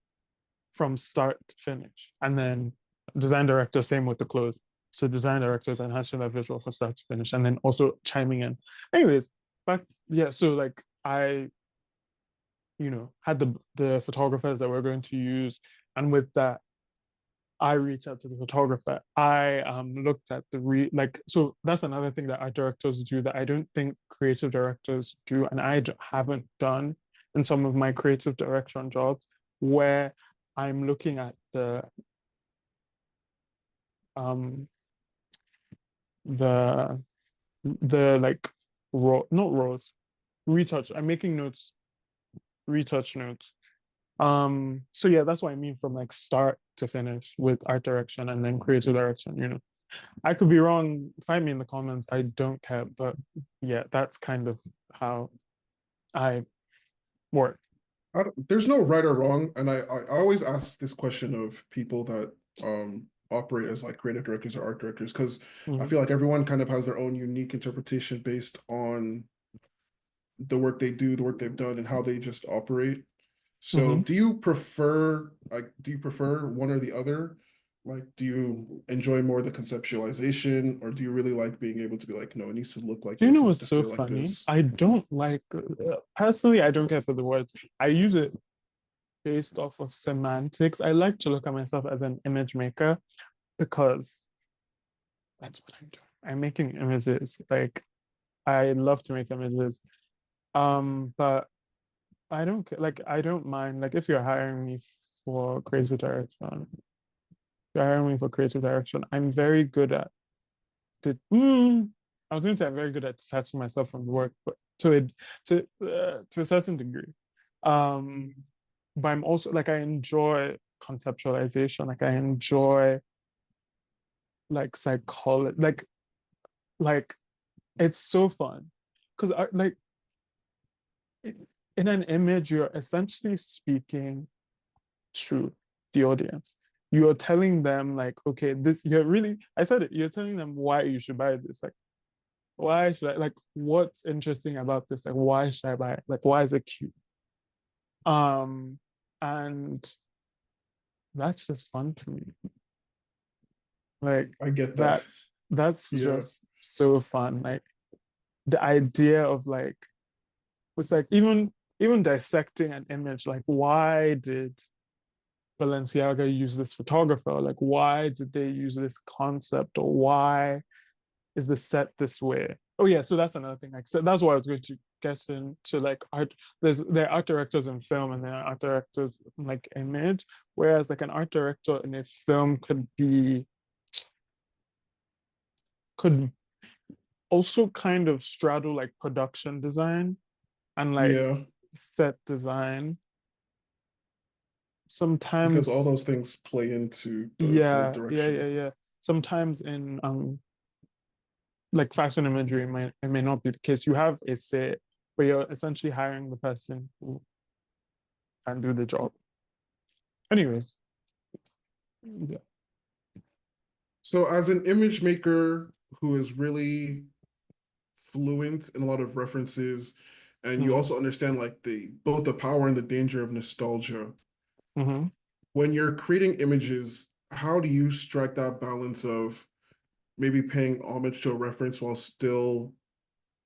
Speaker 2: from start to finish. And then design director, same with the clothes. So design director is enhancing that visual from start to finish, and then also chiming in. Anyways, but yeah, so like I, had the photographers that we're going to use, and with that, I reached out to the photographer. I looked at so that's another thing that art directors do that I don't think creative directors do, and haven't done in some of my creative direction jobs, where I'm looking at um the like not rows, retouch. I'm making notes, retouch notes. So yeah, that's what I mean from like start to finish with art direction and then creative direction. I could be wrong. Find me in the comments. I don't care. But yeah, that's kind of how I work.
Speaker 1: There's no right or wrong, and I always ask this question of people that operate as like creative directors or art directors because I
Speaker 2: Mhm.
Speaker 1: feel like everyone kind of has their own unique interpretation based on the work they do, the work they've done, and how they just operate. So,
Speaker 2: Mhm.
Speaker 1: do you prefer one or the other? Like, do you enjoy more the conceptualization, or do you really like being able to be like, no, it needs to look like
Speaker 2: Do you
Speaker 1: this,
Speaker 2: know
Speaker 1: it needs
Speaker 2: what's
Speaker 1: to
Speaker 2: so
Speaker 1: feel like
Speaker 2: funny?
Speaker 1: this?
Speaker 2: I don't like, personally, I don't care for the words. I use it based off of semantics. I like to look at myself as an image maker because that's what I'm doing. I'm making images. Like, I love to make images. But I don't like, I don't mind. Like, if you're hiring me for creative direction, you're hiring me for creative direction, I'm very good at the I was going to say I'm very good at detaching myself from the work, but to a certain degree. Um, but I'm also like, I enjoy conceptualization. Like I enjoy like psychology. Like it's so fun because like in an image you're essentially speaking to the audience. You're telling them like, okay, this you're really I said it, you're telling them why you should buy this. Like, why should I like what's interesting about this? Like, why should I buy it? Like, why is it cute? Um, and that's just fun to me. Like
Speaker 1: I get that.
Speaker 2: that that's
Speaker 1: Yeah,
Speaker 2: just so fun. Like the idea of like it's like even dissecting an image, like why did Balenciaga use this photographer? Like why did they use this concept? Or why is the set this way? Oh yeah, so that's another thing. Like so that's what I was going to guess into like art. There are art directors in film and there are art directors in like image. Whereas like an art director in a film could also kind of straddle like production design and like
Speaker 1: yeah,
Speaker 2: set design.
Speaker 1: because all
Speaker 2: Sometimes,
Speaker 1: those things play into the whole
Speaker 2: yeah, yeah, yeah,
Speaker 1: direction.
Speaker 2: yeah. Sometimes in like fashion imagery, it may not be the case. You have a say, but you're essentially hiring the person who can do the job. Anyways, yeah.
Speaker 1: So, as an image maker who is really fluent in a lot of references, and you
Speaker 2: Mm-hmm.
Speaker 1: also understand like the both the power and the danger of nostalgia.
Speaker 2: Mm-hmm.
Speaker 1: When you're creating images, how do you strike that balance of maybe paying homage to a reference while still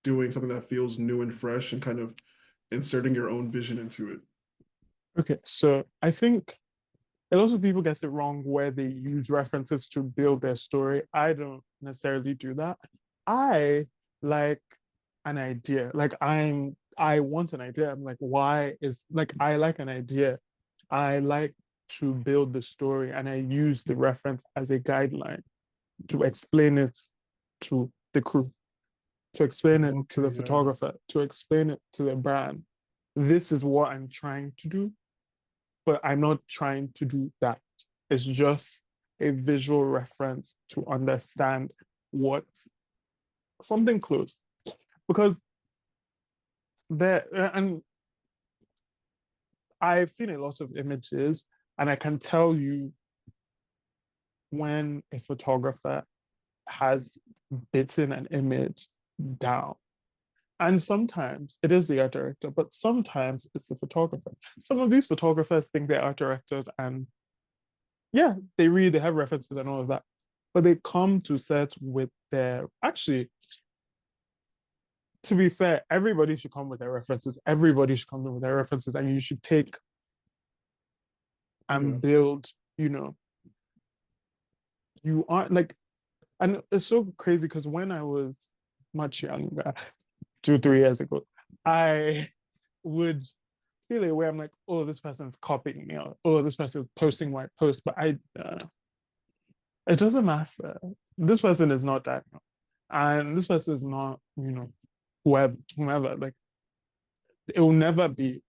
Speaker 1: doing something that feels new and fresh and kind of inserting your own vision into it?
Speaker 2: Okay, so I think a lot of people get it wrong where they use references to build their story. I don't necessarily do that. I like an idea. I want an idea. I'm like, why is like I like an idea. I like to build the story and I use the reference as a guideline to explain it to the crew, to explain it to
Speaker 1: Okay,
Speaker 2: the
Speaker 1: yeah.
Speaker 2: photographer, to explain it to the brand. This is what I'm trying to do, but I'm not trying to do that. It's just a visual reference to understand what something close. Because there, and I've seen a lot of images, and I can tell you when a photographer has bitten an image down. And sometimes it is the art director, but sometimes it's the photographer. Some of these photographers think they're art directors and yeah, they read, they have references and all of that. But they come to set with their actually, to be fair, everybody should come with their references. Everybody should come with their references, and you should take
Speaker 1: Yeah.
Speaker 2: and build, you know, you aren't like, and it's so crazy because when I was much younger, 2, 3 years ago, I would feel a way. I'm like, oh, this person's copying me, or oh, this person's posting my post, but it doesn't matter. This person is not that, and this person is not, whoever. Like, it will never be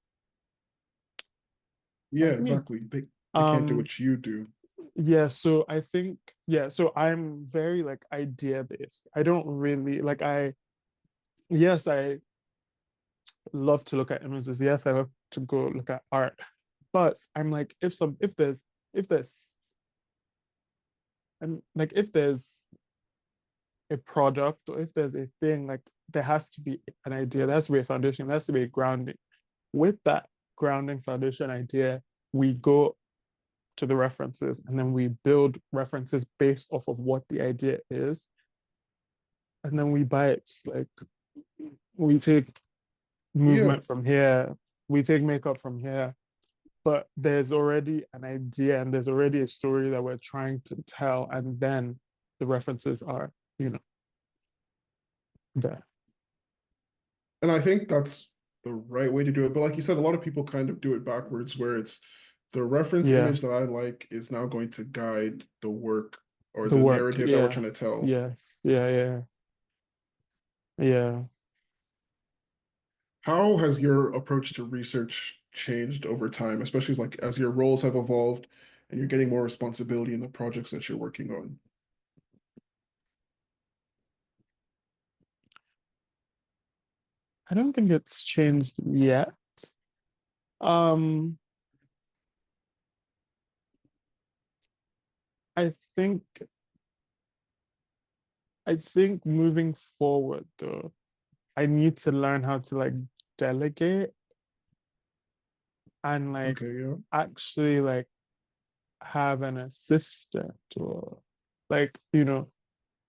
Speaker 1: Yeah,
Speaker 2: like me.
Speaker 1: exactly. They can't do
Speaker 2: Um,
Speaker 1: what you do.
Speaker 2: yeah, so I think, yeah, so I'm very like idea based. I don't really like yes, I love to look at images. Yes, I love to go look at art. But I'm like, if there's I'm like if there's a product or if there's a thing, like there has to be an idea, there has to be a foundation, there has to be a grounding. With that grounding foundation idea, we go to the references and then we build references based off of what the idea is. And then we buy it. Like we take
Speaker 1: Yeah.
Speaker 2: movement from here, we take makeup from here, but there's already an idea and there's already a story that we're trying to tell. And then the references are, you know, there.
Speaker 1: And I think that's the right way to do it. But like you said, a lot of people kind of do it backwards, where it's the reference
Speaker 2: Yeah.
Speaker 1: image that I like is now going to guide the work or
Speaker 2: The
Speaker 1: the
Speaker 2: work.
Speaker 1: narrative that we're
Speaker 2: Yeah.
Speaker 1: trying to tell.
Speaker 2: Yes. Yeah. Yeah. Yeah.
Speaker 1: How has your approach to research changed over time, especially like as your roles have evolved and you're getting more responsibility in the projects that you're working on?
Speaker 2: I don't think it's changed yet. Um, I think I think moving forward though, I need to learn how to like delegate and like
Speaker 1: Okay, yeah.
Speaker 2: actually like have an assistant or like,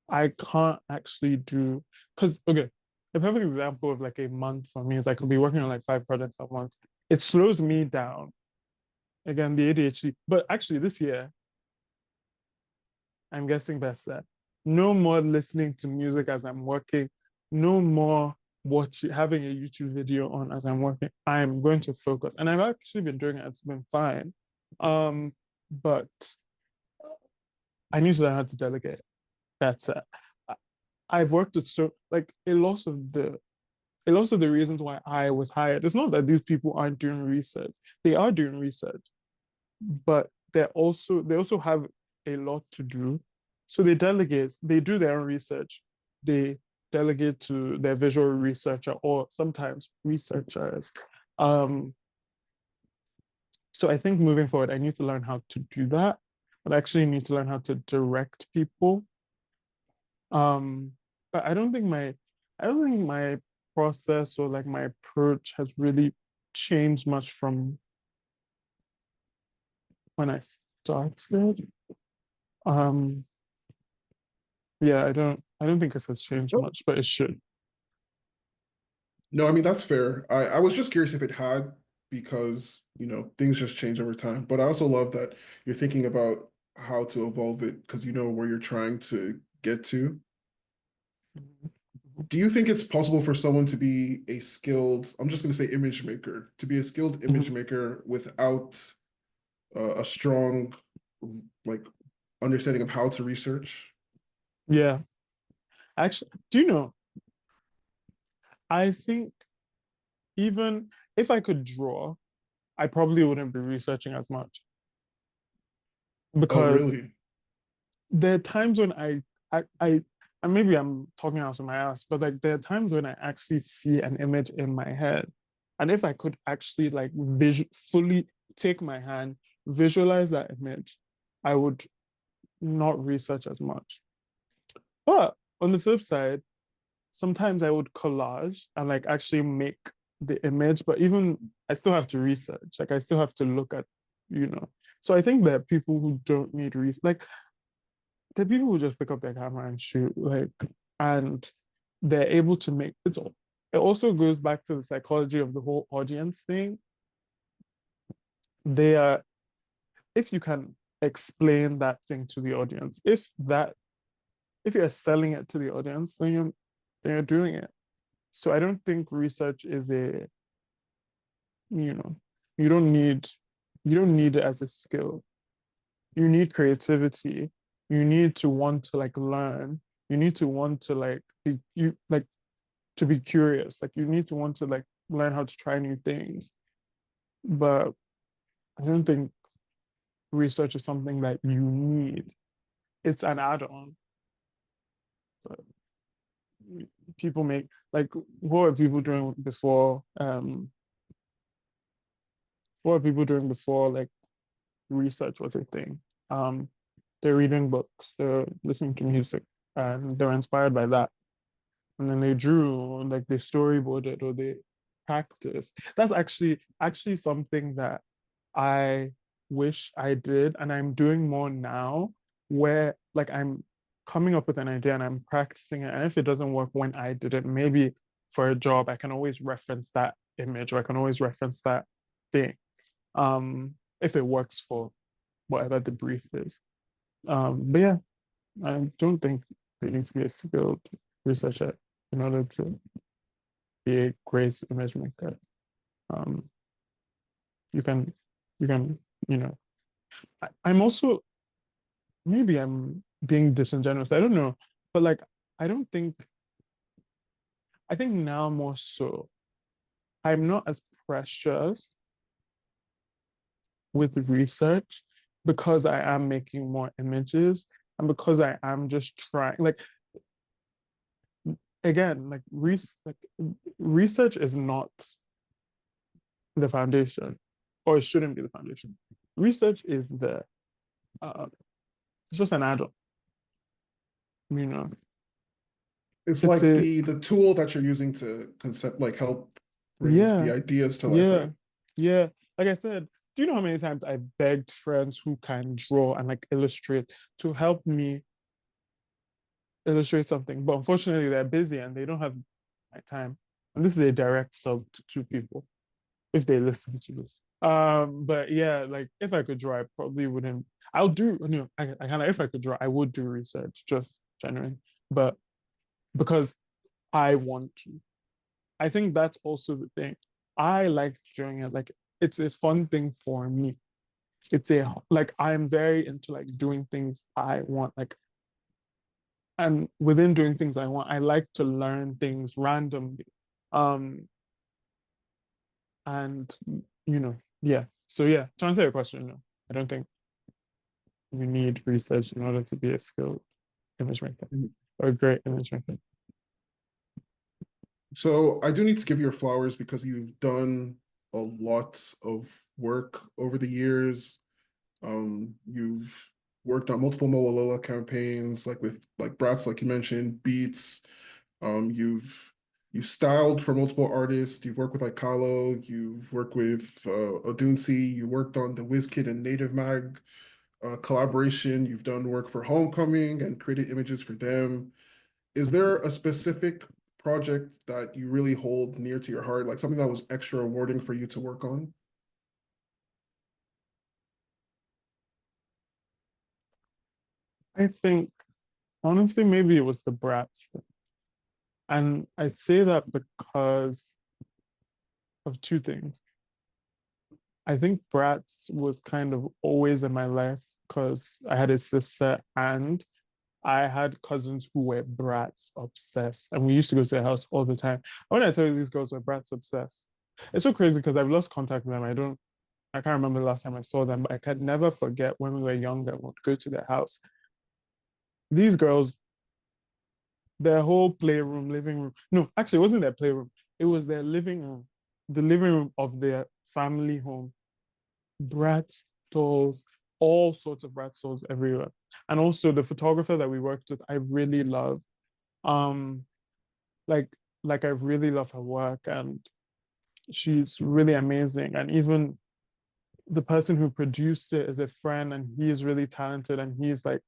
Speaker 2: I can't actually do because okay, a perfect example of like a month for me is I could be working on like 5 projects at once. It slows me down. Again, the ADHD. But actually this year, I'm guessing best that no more listening to music as I'm working, no more having a YouTube video on as I'm working. I'm going to focus. And I've actually been doing it, it's been fine. But I need to learn how to delegate better. I- I've worked with so like a lot of the reasons why I was hired. It's not that these people aren't doing research. They are doing research, but they also have a lot to do. So they delegate, they do their own research. They delegate to their visual researcher or sometimes researchers. Um, so I think moving forward, I need to learn how to do that. I actually need to learn how to direct people. Um, but I don't think my process or like my approach has really changed much from when I started. Um, yeah, I don't think it has changed much, but it should.
Speaker 1: No, I mean that's fair. I was just curious if it had. because, you know, things just change over time. But I also love that you're thinking about how to evolve it because you know where you're trying to get to.
Speaker 2: Mhm.
Speaker 1: Do you think it's possible for someone to be a skilled, I'm just going to say image maker, to be a skilled image
Speaker 2: Mhm.
Speaker 1: maker without a strong, like, understanding of how to research?
Speaker 2: Yeah. Actually, do you know, I think even if I could draw, I probably wouldn't be researching as much
Speaker 1: Oh,
Speaker 2: because
Speaker 1: really?
Speaker 2: there are times when I and maybe I'm talking out of my ass, but like there are times when I actually see an image in my head. And if I could actually like fully take my hand, visualize that image, I would not research as much. But on the flip side, sometimes I would collage and like actually make the image, but even I still have to research. Like I still have to look at, you know. So I think that people who don't need research, like the people who just pick up their camera and shoot, like, and they're able to make it's all. It also goes back to the psychology of the whole audience thing. They are, if you can explain that thing to the audience, if you're selling it to the audience, then you're doing it. So I don't think research is a, you know, you don't need you don't need it as a skill. You need creativity. You need to want to like learn. You need to want to like be you like to be curious. Like you need to want to like learn how to try new things. But I don't think research is something that you need. It's an add-on. But people make like what were people doing before what were people doing before like research was a thing? Um they're reading books, they're listening to music, and they're inspired by that. And then they drew, like they storyboarded or they practiced. That's actually something that I wish I did, and I'm doing more now, where like I'm coming up with an idea and I'm practicing it. And if it doesn't work when I did it, maybe for a job, I can always reference that image or I can always reference that thing. If it works for whatever the brief is. But yeah, I don't think it needs to be a skilled researcher in order to be a great image maker. Um, you can, you can, you know, I'm also, maybe I'm being disingenuous. I don't know, but like, I don't think, I think now more so, I'm not as precious with research because I am making more images and because I am just trying, like, again, like research is not the foundation, or it shouldn't be the foundation. Research is uh, it's just an add-on, you know.
Speaker 1: It's
Speaker 2: It's
Speaker 1: like
Speaker 2: a
Speaker 1: the tool that you're using to concept, like, help bring the
Speaker 2: yeah,
Speaker 1: ideas to life,
Speaker 2: yeah,
Speaker 1: right?
Speaker 2: yeah. Like I said, do you know how many times I begged friends who can draw and like illustrate to help me illustrate something? But unfortunately, they're busy and they don't have my time. And this is a direct sub to two people if they listen to this. But yeah, like if I could draw, I probably wouldn't. I'll do, you know, I kind of if I could draw, I would do research, just genuine. But because I want to. I think that's also the thing. I like doing it. Like it's a fun thing for me. It's a like I'm very into like doing things I want. Like and within doing things I want, I like to learn things randomly. Um and yeah. So yeah, to answer your question, no, I don't think you need research in order to be a skilled image maker or a great image maker.
Speaker 1: So I do need to give you your flowers because you've done a lot of work over the years. You've worked on multiple Moalola campaigns, like with like Brats, like you mentioned, Beats. You've styled for multiple artists. You've worked with like Kahlo. You've worked with Odunsi. You worked on the WizKid and Native Mag collaboration. You've done work for Homecoming and created images for them. Is there a specific project that you really hold near to your heart, like something that was extra rewarding for you to work on?
Speaker 2: I think honestly, maybe it was the brats. And I say that because of two things. I think brats was kind of always in my life because I had a sister and I had cousins who were brats obsessed. And we used to go to their house all the time. When I tell you these girls were brats obsessed, it's so crazy because I've lost contact with them. I can't remember the last time I saw them, but I can never forget when we were younger, we would go to their house. These girls, their whole playroom, living room. No, actually, it wasn't their playroom. It was their living room, the living room of their family home. Bratz dolls, all sorts of Bratz dolls everywhere. And also the photographer that we worked with, I really love. Um, like like I really love her work and she's really amazing. And even the person who produced it is a friend and he is really talented and he's like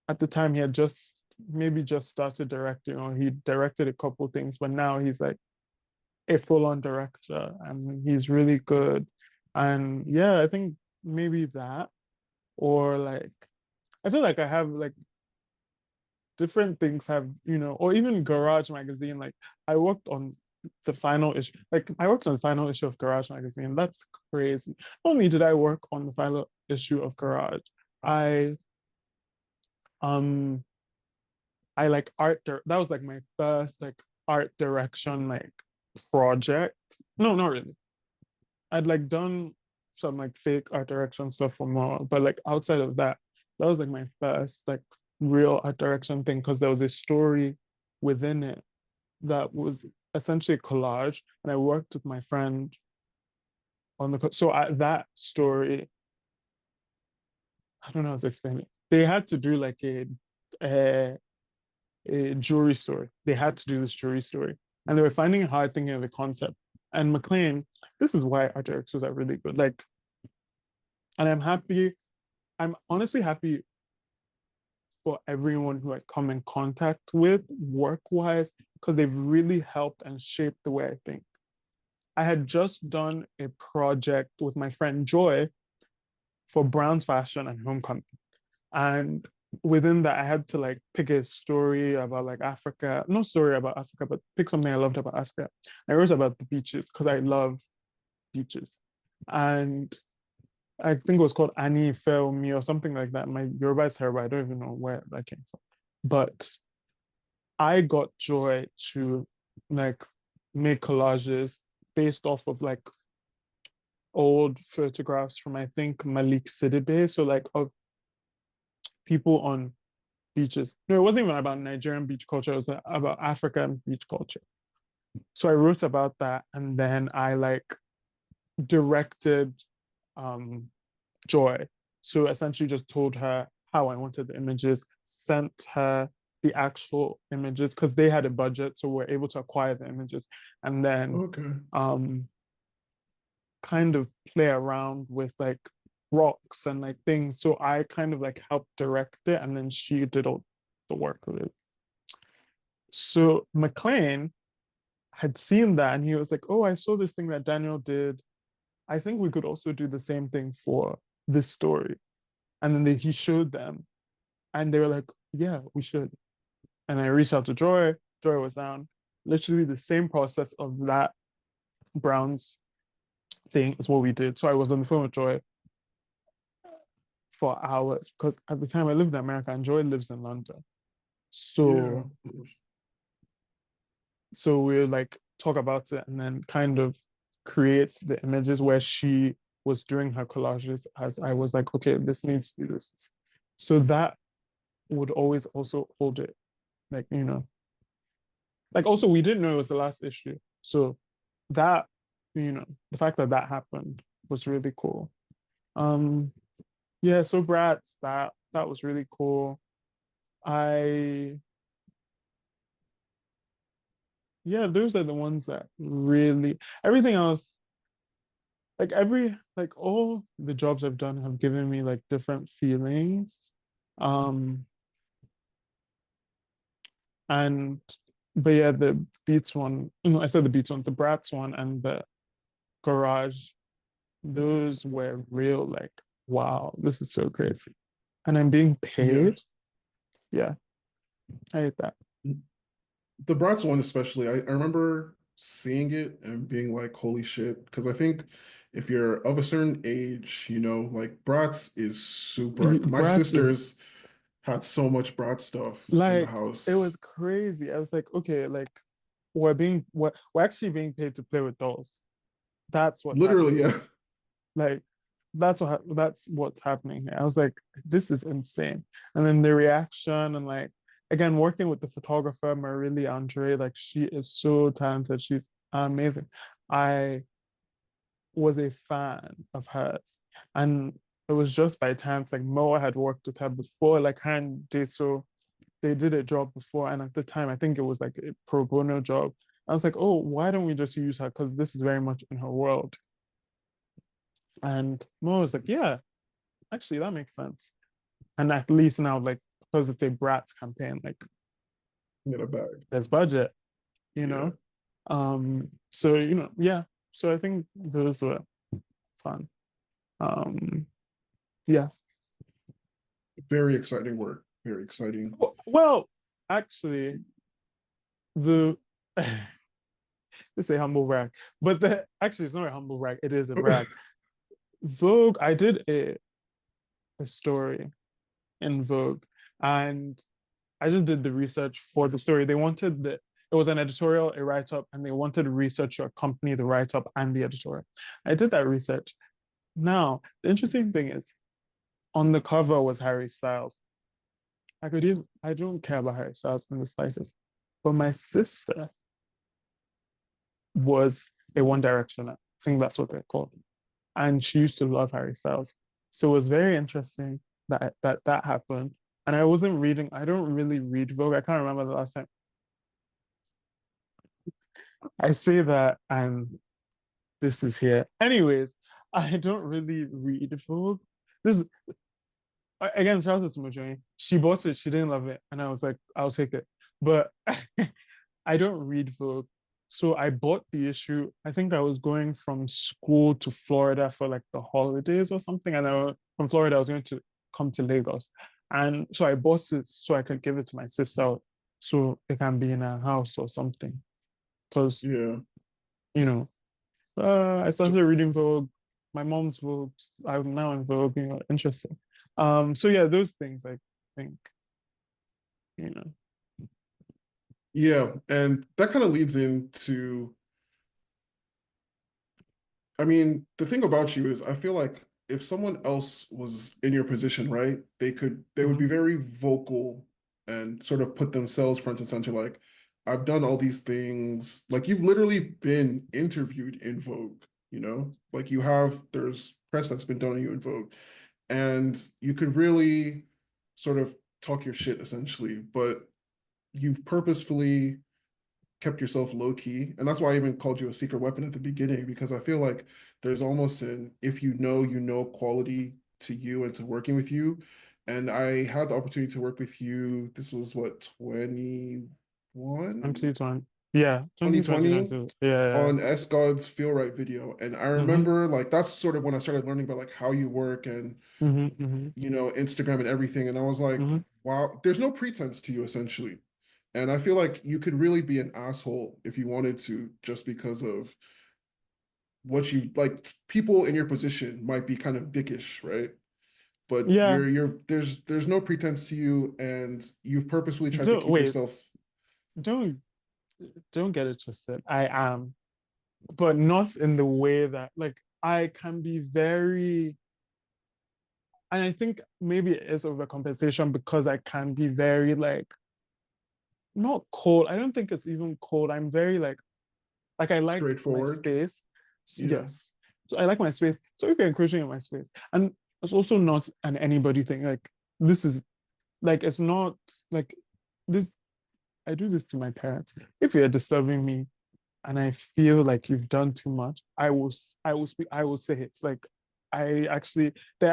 Speaker 2: at the time he had just maybe just started directing or he directed a couple things, but now he's like a full-on director and he's really good. And yeah, I think maybe that or like I feel like I have like different things have, or even Garage Magazine. Like I worked on the final issue. Like I worked on the final issue of Garage Magazine. That's crazy. Not only did I work on the final issue of Garage, I um I like that was like my first like art direction like project. No, not really. I'd like done some like fake art direction stuff for more, but like outside of that, that was like my first like real art direction thing because there was a story within it that was essentially a collage, and I worked with my friend on that story. I don't know how to explain it. They had to do like a a jewelry story. They had to do this jewelry story, and they were finding it hard thinking of the concept. And McLean, this is why art directors are really good. Like, and I'm happy. I'm honestly happy for everyone who I come in contact with work wise because they've really helped and shaped the way I think. I had just done a project with my friend Joy for Brown's Fashion and Homecoming. And within that, I had to like pick a story about like Africa, no story about Africa, but pick something I loved about Africa. I wrote about the beaches because I love beaches. And I think it was called Annie Fail Me or something like that. My Yoruba is terrible. I don't even know where that came from. But I got Joy to like make collages based off of like old photographs from I think Malik Sidibe. So like of people on beaches. No, it wasn't even about Nigerian beach culture. It was about African beach culture. So I wrote about that, and then I like directed um, Joy. So essentially, just told her how I wanted the images, sent her the actual images because they had a budget, so we're able to acquire the images, and then
Speaker 1: Okay.
Speaker 2: um, kind of play around with like rocks and like things. So I kind of like helped direct it, and then she did all the work with it. So McLean had seen that and he was like, "Oh, I saw this thing that Daniel did. I think we could also do the same thing for this story." And then he showed them and they were like, "Yeah, we should." And I reached out to Joy. Joy was down. Literally the same process of that Browns thing is what we did. So I was on the phone with Joy for hours because at the time I lived in America and Joy lives in London.
Speaker 1: Yeah.
Speaker 2: So we would like talk about it and then kind of create the images where she was doing her collages as I was like, okay, this needs to be this. So that would always also hold it. Like, like also we didn't know it was the last issue. So that, the fact that that happened was really cool. Um, yeah, so Bratz, that was really cool. I yeah, those are the ones that really everything else like all the jobs I've done have given me like different feelings. Um and but yeah, the Beats one, I said the Beats one, the Bratz one and the Garage, those were real like, wow, this is so crazy. and I'm being
Speaker 1: Yeah.
Speaker 2: paid. Yeah, I hate that.
Speaker 1: The Bratz one especially, I remember seeing it and being like, holy shit. Because I think if you're of a certain age, like Bratz is super. My
Speaker 2: Bratz is
Speaker 1: sisters had so much Bratz stuff in the
Speaker 2: like, it was
Speaker 1: house.
Speaker 2: crazy. I was like, okay, like we're actually being paid to play with dolls. That's what's
Speaker 1: Literally,
Speaker 2: happening.
Speaker 1: yeah.
Speaker 2: Like that's what's happening here. I was like, this is insane. And then the reaction and like again, working with the photographer Marily Andre, like she is so talented. She's amazing. I was a fan of hers. And it was just by chance, like Moa had worked with her before, like her and so they did a job before. And at the time, I think it was like a pro bono job. I was like, oh, why don't we just use her? Because this is very much in her world. And Mo was like, yeah, actually, that makes sense. And at least now, like, because it's a Bratz campaign, like,
Speaker 1: Get a bag.
Speaker 2: there's budget, you
Speaker 1: Yeah.
Speaker 2: know? So, yeah. So I think those were fun. Um, yeah.
Speaker 1: Very exciting work. Very exciting.
Speaker 2: Well, actually, the this is a humble brag, but the actually it's not a humble brag, it is a brag. Vogue, I did a story in Vogue, and I just did the research for the story. They wanted it was an editorial, a write-up, and they wanted research to accompany the write-up and the editorial. I did that research. Now, the interesting thing is on the cover was Harry Styles. I don't care about Harry Styles in the slightest. But my sister was a One Directioner. I think that's what they're called. And she used to love Harry Styles. So it was very interesting that happened. And I wasn't reading, I don't really read Vogue. I can't remember the last time. I say that and this is here. Anyways, I don't really read Vogue. This again, shout out to Mojoy. She bought it, she didn't love it, and I was like, I'll take it. But I don't read Vogue. So I bought the issue. I think I was going from school to Florida for like the holidays or something. And from Florida, I was going to come to Lagos. And so I bought it so I could give it to my sister so it can be in her house or something. Because,
Speaker 1: Yeah.
Speaker 2: you know, I started reading Vogue. My mom's Vogue. I'm now in Vogue. Interesting. So yeah, those things I think, you know.
Speaker 1: Yeah. And that kind of leads into, I mean, the thing about you is I feel like if someone else was in your position, right, they would
Speaker 2: Mhm.
Speaker 1: be very vocal and sort of put themselves front and center, like, I've done all these things. Like you've literally been interviewed in Vogue, Like there's press that's been done on you in Vogue. And you could really sort of talk your shit essentially, but you've purposefully kept yourself low key. And that's why I even called you a secret weapon at the beginning, because I feel like there's almost an if you know quality to you and to working with you. And I had the opportunity to work with you. This was what, 21?
Speaker 2: 2020. Yeah, 2020,
Speaker 1: 2020
Speaker 2: Yeah.
Speaker 1: on S God's Feel Right video. And I
Speaker 2: Mm-hmm.
Speaker 1: remember like that's sort of when I started learning about like how you work and
Speaker 2: Mm-hmm. Mm-hmm.
Speaker 1: Instagram and everything. And I was like,
Speaker 2: Mm-hmm.
Speaker 1: wow, there's no pretense to you essentially. And I feel like you could really be an asshole if you wanted to, just because of what you like. People in your position might be kind of dickish, right? But
Speaker 2: Yeah.
Speaker 1: there's no pretense to you, and you've purposefully tried to
Speaker 2: Don't
Speaker 1: keep
Speaker 2: wait.
Speaker 1: yourself
Speaker 2: Don't don't get it twisted. I am, but not in the way that like I can be very, and I think maybe it is overcompensation because I can be very like not cold. I don't think it's even cold. I'm very like I like my
Speaker 1: straightforward.
Speaker 2: space.
Speaker 1: Yeah,
Speaker 2: Yes. So I like my space. So if you're encroaching in my space, and it's also not an anybody thing. Like this is like it's not like this. I do this to my parents. If you're disturbing me and I feel like you've done too much, I will speak. I will say it. Like there are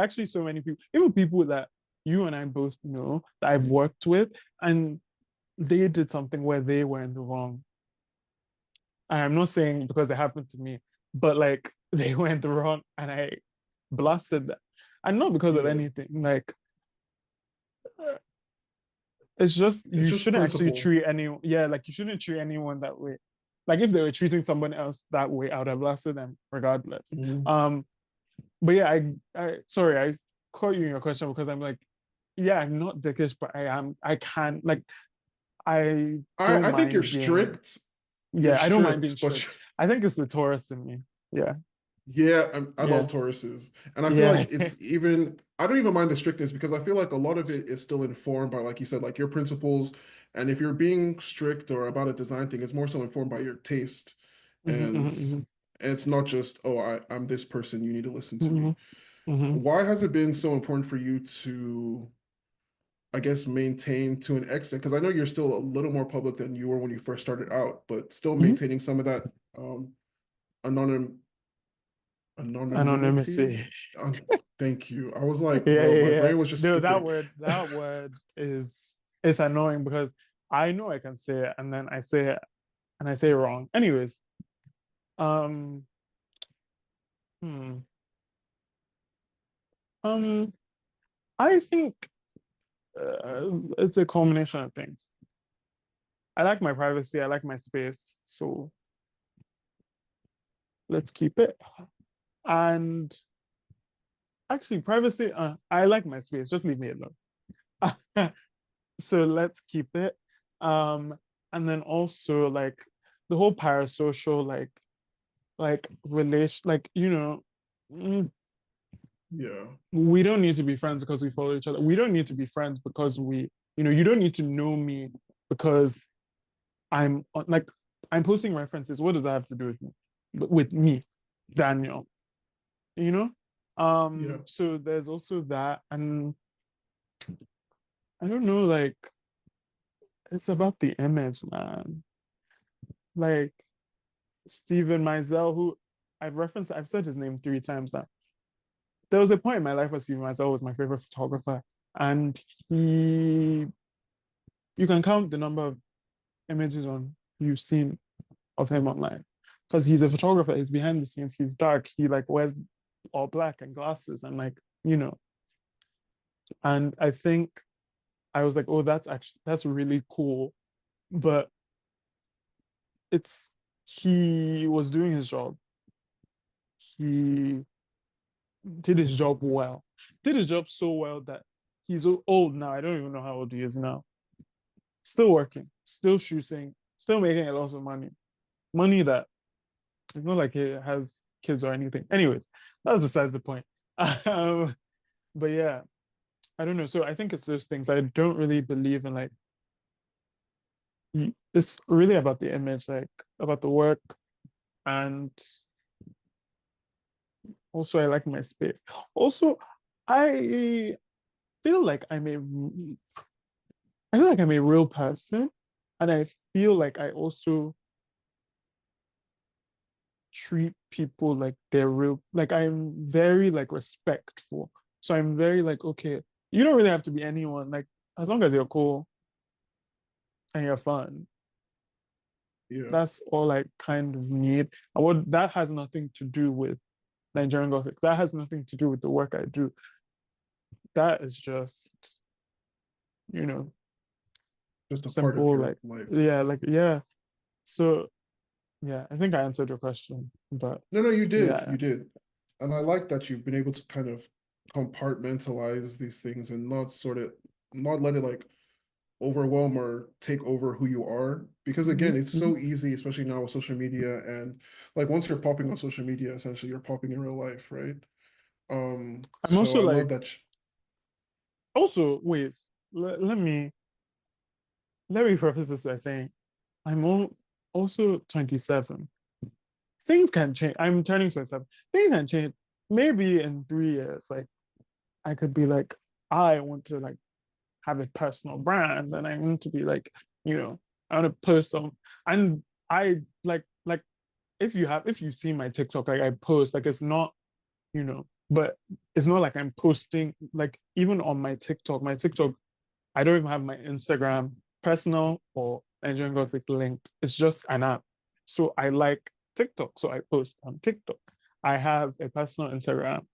Speaker 2: actually so many people, even people that you and I both know that I've worked with, and they did something where they were in the wrong. I'm not saying because it happened to me, but like they went wrong and I blasted them. And not because of
Speaker 1: yeah,
Speaker 2: anything. Like It's just
Speaker 1: It's
Speaker 2: you
Speaker 1: just
Speaker 2: shouldn't actually
Speaker 1: principle.
Speaker 2: treat anyone, yeah, like you shouldn't treat anyone that way. Like if they were treating someone else that way, I would have blasted them regardless.
Speaker 1: Mhm.
Speaker 2: Um, but yeah, I sorry, I caught you in your question because I'm like, yeah, I'm not dickish, but I can't like I don't
Speaker 1: I think you're
Speaker 2: mind being,
Speaker 1: strict. You're
Speaker 2: yeah, I don't mind being
Speaker 1: strict,
Speaker 2: strict.
Speaker 1: but
Speaker 2: I think it's the Taurus in me. Yeah,
Speaker 1: yeah, I love
Speaker 2: yeah,
Speaker 1: Tauruses, and I feel
Speaker 2: yeah.
Speaker 1: like it's even. I don't even mind the strictness because I feel like a lot of it is still informed by, like you said, like your principles. And if you're being strict or about a design thing, it's more so informed by your taste,
Speaker 2: Mhm,
Speaker 1: and
Speaker 2: mhm,
Speaker 1: it's not just, oh, I'm this person, you need to listen to me.
Speaker 2: mhm, mhm,
Speaker 1: Why has it been so important for you to, I guess, maintain to an extent? Because I know you're still a little more public than you were when you first started out, but still
Speaker 2: mhm.
Speaker 1: maintaining some of that anonym
Speaker 2: Anonymity.
Speaker 1: anonymity. Um, Thank you. I was like,
Speaker 2: Yeah,
Speaker 1: bro,
Speaker 2: yeah,
Speaker 1: my
Speaker 2: yeah.
Speaker 1: brain was just
Speaker 2: No,
Speaker 1: skipping.
Speaker 2: that word is annoying because I know I can say it and then I say it and I say it wrong. Anyways, um, hmm, um, I think it's a combination of things. I like my privacy. I like my space. So let's keep it. And actually, privacy. I like my space. Just leave me alone. So let's keep it. Um, and then also like the whole parasocial like relation like mm,
Speaker 1: Yeah,
Speaker 2: we don't need to be friends because we follow each other. We don't need to be friends because you don't need to know me because like I'm posting references. What does that have to do with me? With me, Daniel, you know?
Speaker 1: yeah.
Speaker 2: So there's also that, and I don't know, like it's about the image, man. Like Steven Meisel, who I've said his name 3 times now. There was a point in my life where Steven Meisel was my favorite photographer, and he, you can count the number of images on you've seen of him online, because he's a photographer. He's behind the scenes. He's dark. He like wears all black and glasses, and like you know. And I think I was like, oh, that's really cool, but it's he was doing his job. He did his job well. Did his job so well that he's old now. I don't even know how old he is now. Still working, still shooting, still making a lot of money. Money that it's not like he has kids or anything. Anyways, that's besides the point. Um, but yeah, I don't know. So I think it's those things. I don't really believe in like it's really about the image, like about the work, and also I like my space. Also, I feel like I feel like I'm a real person, and I feel like I also treat people like they're real. Like I'm very like respectful. So I'm very like, okay, you don't really have to be anyone. Like as long as you're cool and you're fun,
Speaker 1: Yeah,
Speaker 2: that's all I kind of need. And what that has nothing to do with Nigerian Gothic. That has nothing to do with the work I do. That is just, you know,
Speaker 1: just a part of
Speaker 2: simple.
Speaker 1: your
Speaker 2: Like
Speaker 1: life.
Speaker 2: yeah, like yeah. So yeah, I think I answered your question, but
Speaker 1: No, no,
Speaker 2: yeah.
Speaker 1: you did. And I like that you've been able to kind of compartmentalize these things and not let it like overwhelm or take over who you are. Because
Speaker 2: Mhm,
Speaker 1: again, it's
Speaker 2: mhm.
Speaker 1: so easy, especially now with social media. And like once you're popping on social media, essentially you're popping in real life, right?
Speaker 2: I'm
Speaker 1: So
Speaker 2: also
Speaker 1: I love
Speaker 2: like
Speaker 1: that.
Speaker 2: also wait, let me preface this by saying also 27. Things can change. I'm turning 27. Things can change. Maybe in 3 years, like I could be like, I want to like have a personal brand and I want to be like, I want to post some and I like if you see my TikTok, like I post, like it's not, but it's not like I'm posting like even on my TikTok, I don't even have my Instagram personal or Nigerian Gothic linked. It's just an app. So I like TikTok. So I post on TikTok. I have a personal Instagram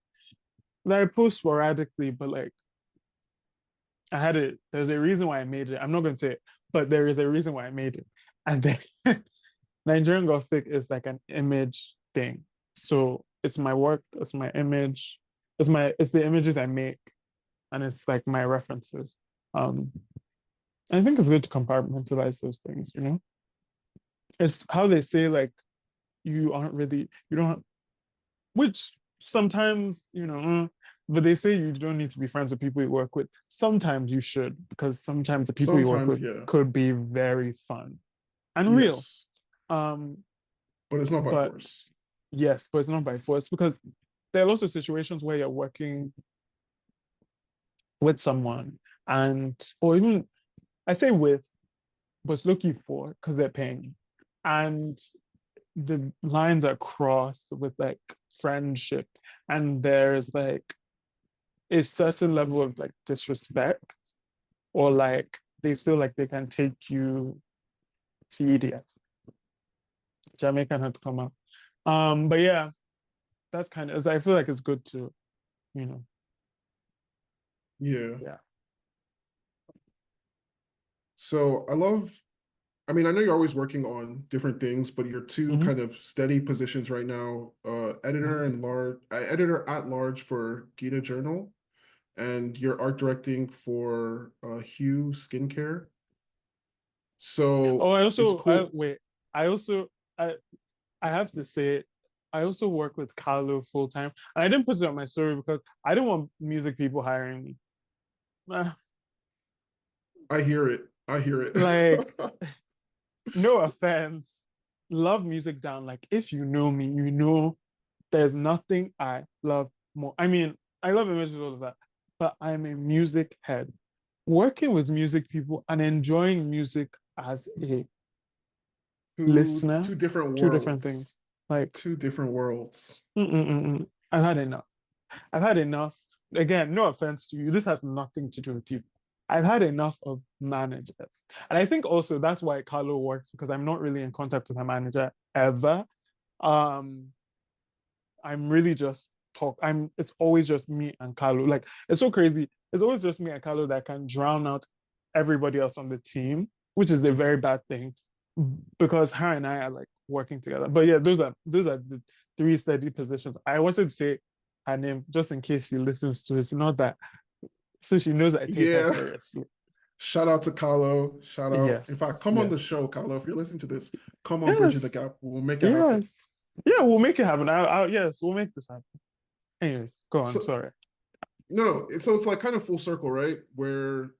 Speaker 2: that I post sporadically, but like I had it. There's a reason why I made it. I'm not going to say it, but there is a reason why I made it. And then Nigerian Gothic is like an image thing. So it's my work, it's my image, it's the images I make, and it's like my references. Um, I think it's good to compartmentalize those things, you know? It's how they say like you don't which sometimes, but they say you don't need to be friends with people you work with. Sometimes you should, because sometimes the people you work
Speaker 1: Sometimes,
Speaker 2: with
Speaker 1: yeah,
Speaker 2: could be very fun and real.
Speaker 1: yes,
Speaker 2: Um,
Speaker 1: but it's not by
Speaker 2: but
Speaker 1: force.
Speaker 2: yes, but it's not by force because there are lots of situations where you're working with someone or even I say with, but it's looking for because they're paying you. And the lines are crossed with like friendship and there's like a certain level of like disrespect or like they feel like they can take you to idiot. Jamaican had to come out. But yeah, that's kind of I feel like it's good to, you know,
Speaker 1: Yeah.
Speaker 2: yeah.
Speaker 1: So I love, I mean, I know you're always working on different things, but your two
Speaker 2: Hmm.
Speaker 1: kind of steady positions right now, editor at large for Gita Journal, and you're art directing for Hue Skincare.
Speaker 2: Oh,
Speaker 1: So it's
Speaker 2: I
Speaker 1: cool.
Speaker 2: wait. I also I I have to say I also work with Carlo full time. And I didn't put it on my story because I didn't want music people hiring me. Ah,
Speaker 1: I hear it. I hear it.
Speaker 2: like, no offense. Love music down. Like, if you know me, you know there's nothing I love more. I mean, I love images, all of that, but I'm a music head. Working with music people and enjoying music as a listener,
Speaker 1: Two different
Speaker 2: two different things.
Speaker 1: worlds.
Speaker 2: Like,
Speaker 1: Two different worlds.
Speaker 2: I've had enough. I've had enough. Again, no offense to you. This has nothing to do with you. I've had enough of managers. And I think also that's why Carlo works because I'm not really in contact with a manager ever. Um, I'm really just it's always just me and Carlo. Like it's so crazy. It's always just me and Carlo that can drown out everybody else on the team, which is a very bad thing because her and I are like working together. But yeah, those are the three steady positions. I wanted to say her name just in case she listens to it. It's not that so she knows I take her
Speaker 1: Yeah.
Speaker 2: seriously.
Speaker 1: Shout out to Carlo. Shout out. In fact,
Speaker 2: Yes,
Speaker 1: come on the
Speaker 2: yes,
Speaker 1: show, Carlo. If you're listening to this, come on Bridging the
Speaker 2: yes,
Speaker 1: Gap. We'll make it happen.
Speaker 2: yes. Yeah, we'll make it happen. Yes, we'll make this happen. Anyways, go on.
Speaker 1: So
Speaker 2: Sorry.
Speaker 1: no, no. So it's like kind of full circle, right? Where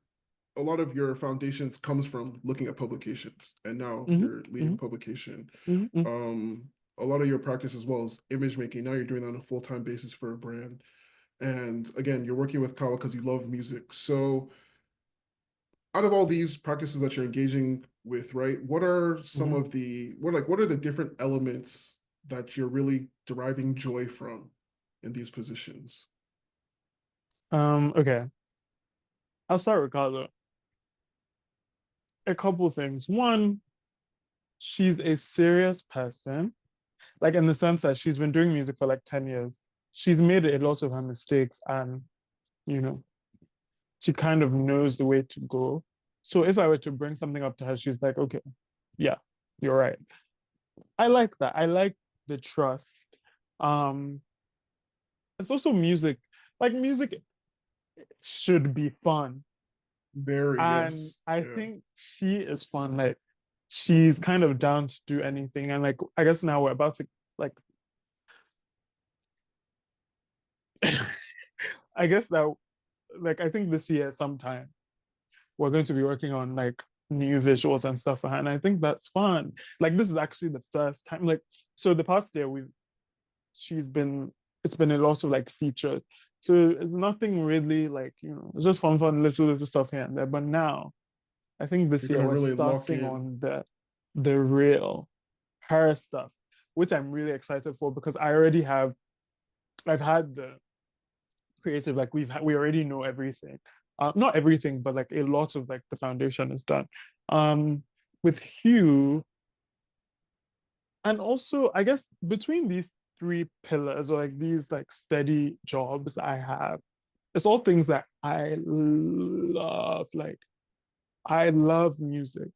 Speaker 1: a lot of your foundations comes from looking at publications, and now
Speaker 2: Hmm.
Speaker 1: you're leading a
Speaker 2: Hmm.
Speaker 1: publication.
Speaker 2: Hmm.
Speaker 1: A lot of your practice as well as image making. Now you're doing that on a full-time basis for a brand. And again, you're working with Carlo because you love music. So out of all these practices that you're engaging with, right, what are some
Speaker 2: Hmm.
Speaker 1: of the what are the different elements that you're really deriving joy from in these positions?
Speaker 2: Okay. I'll start with Carlo. A couple things. One, she's a serious person, like in the sense that she's been doing music for like 10 years. She's made a lot of her mistakes and, you know, she kind of knows the way to go. So if I were to bring something up to her, she's like, okay, yeah, you're right. I like that. I like the trust. Um, it's also music. Like music should be fun.
Speaker 1: Very,
Speaker 2: And
Speaker 1: yes.
Speaker 2: I
Speaker 1: Yeah.
Speaker 2: think she is fun. Like she's kind of down to do anything. And like I guess now we're about to like I guess that like I think this year sometime we're going to be working on like new visuals and stuff for her. And I think that's fun. Like this is actually the first time like so the past year we've she's been it's been a lot of like featured. So it's nothing really like, it's just fun, little stuff here and there. But now I think this
Speaker 1: You're
Speaker 2: year
Speaker 1: gonna
Speaker 2: we're
Speaker 1: really lock
Speaker 2: starting
Speaker 1: in.
Speaker 2: on the real her stuff, which I'm really excited for because I've had the creative like we already know everything. Not everything, but like a lot of like the foundation is done. With Hugh, and also I guess between these three pillars or like these like steady jobs I have, it's all things that I love. Like I love music.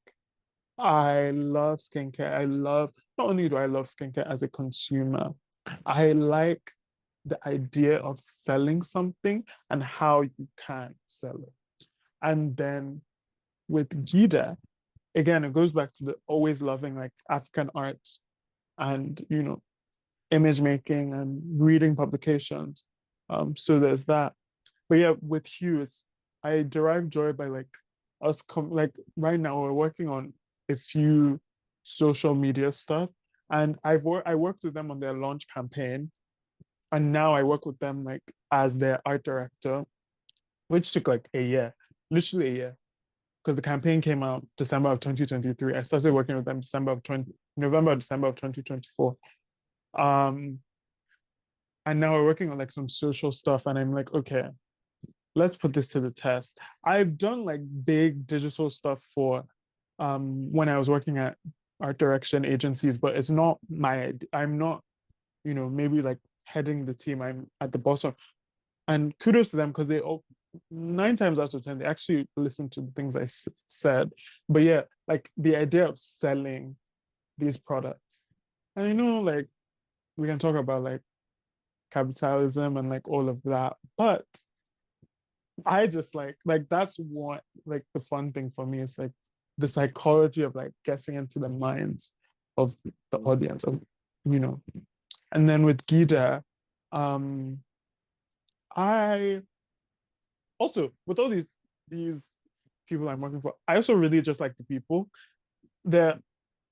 Speaker 2: I love skincare. I love, not only do I love skincare as a consumer, I like the idea of selling something and how you can sell it. And then with Gita, again, it goes back to the always loving like African art and, image making and reading publications. So there's that. But yeah, with Hugh, I derive joy by like like right now we're working on a few social media stuff, and I worked with them on their launch campaign, and now I work with them like as their art director, which took like a year, literally a year, because the campaign came out December of 2023. I started working with them November, December of 2024. Um, and now we're working on like some social stuff, and I'm like, okay, let's put this to the test. I've done like big digital stuff for when I was working at art direction agencies, but it's not I'm not, maybe like heading the team. I'm at the bottom. And kudos to them because they all 9 times out of 10 they actually listen to the things I said. But yeah, like the idea of selling these products. And like we can talk about like capitalism and like all of that, but I just like that's what like the fun thing for me is like the psychology of like getting into the minds of the audience of you know and then with Gita, um I also with all these people I'm working for, I also really just like the people. They're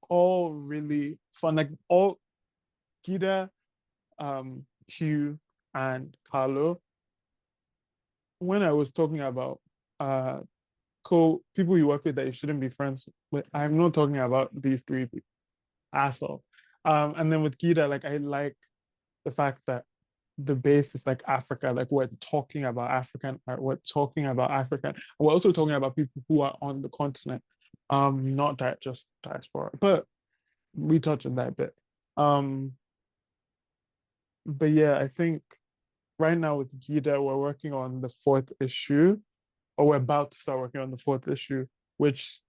Speaker 2: all really fun, like all Gita, Hugh and Carlo. When I was talking about people you work with that you shouldn't be friends with, I'm not talking about these three people at all. And then with Gita, like I like the fact that the base is like Africa, like we're talking about African art, we're talking about African, we're also talking about people who are on the continent, not that just diaspora, but we touch on that a bit. Um, but yeah, I think right now with Gita, we're working on the fourth issue, or we're about to start working on the fourth issue, which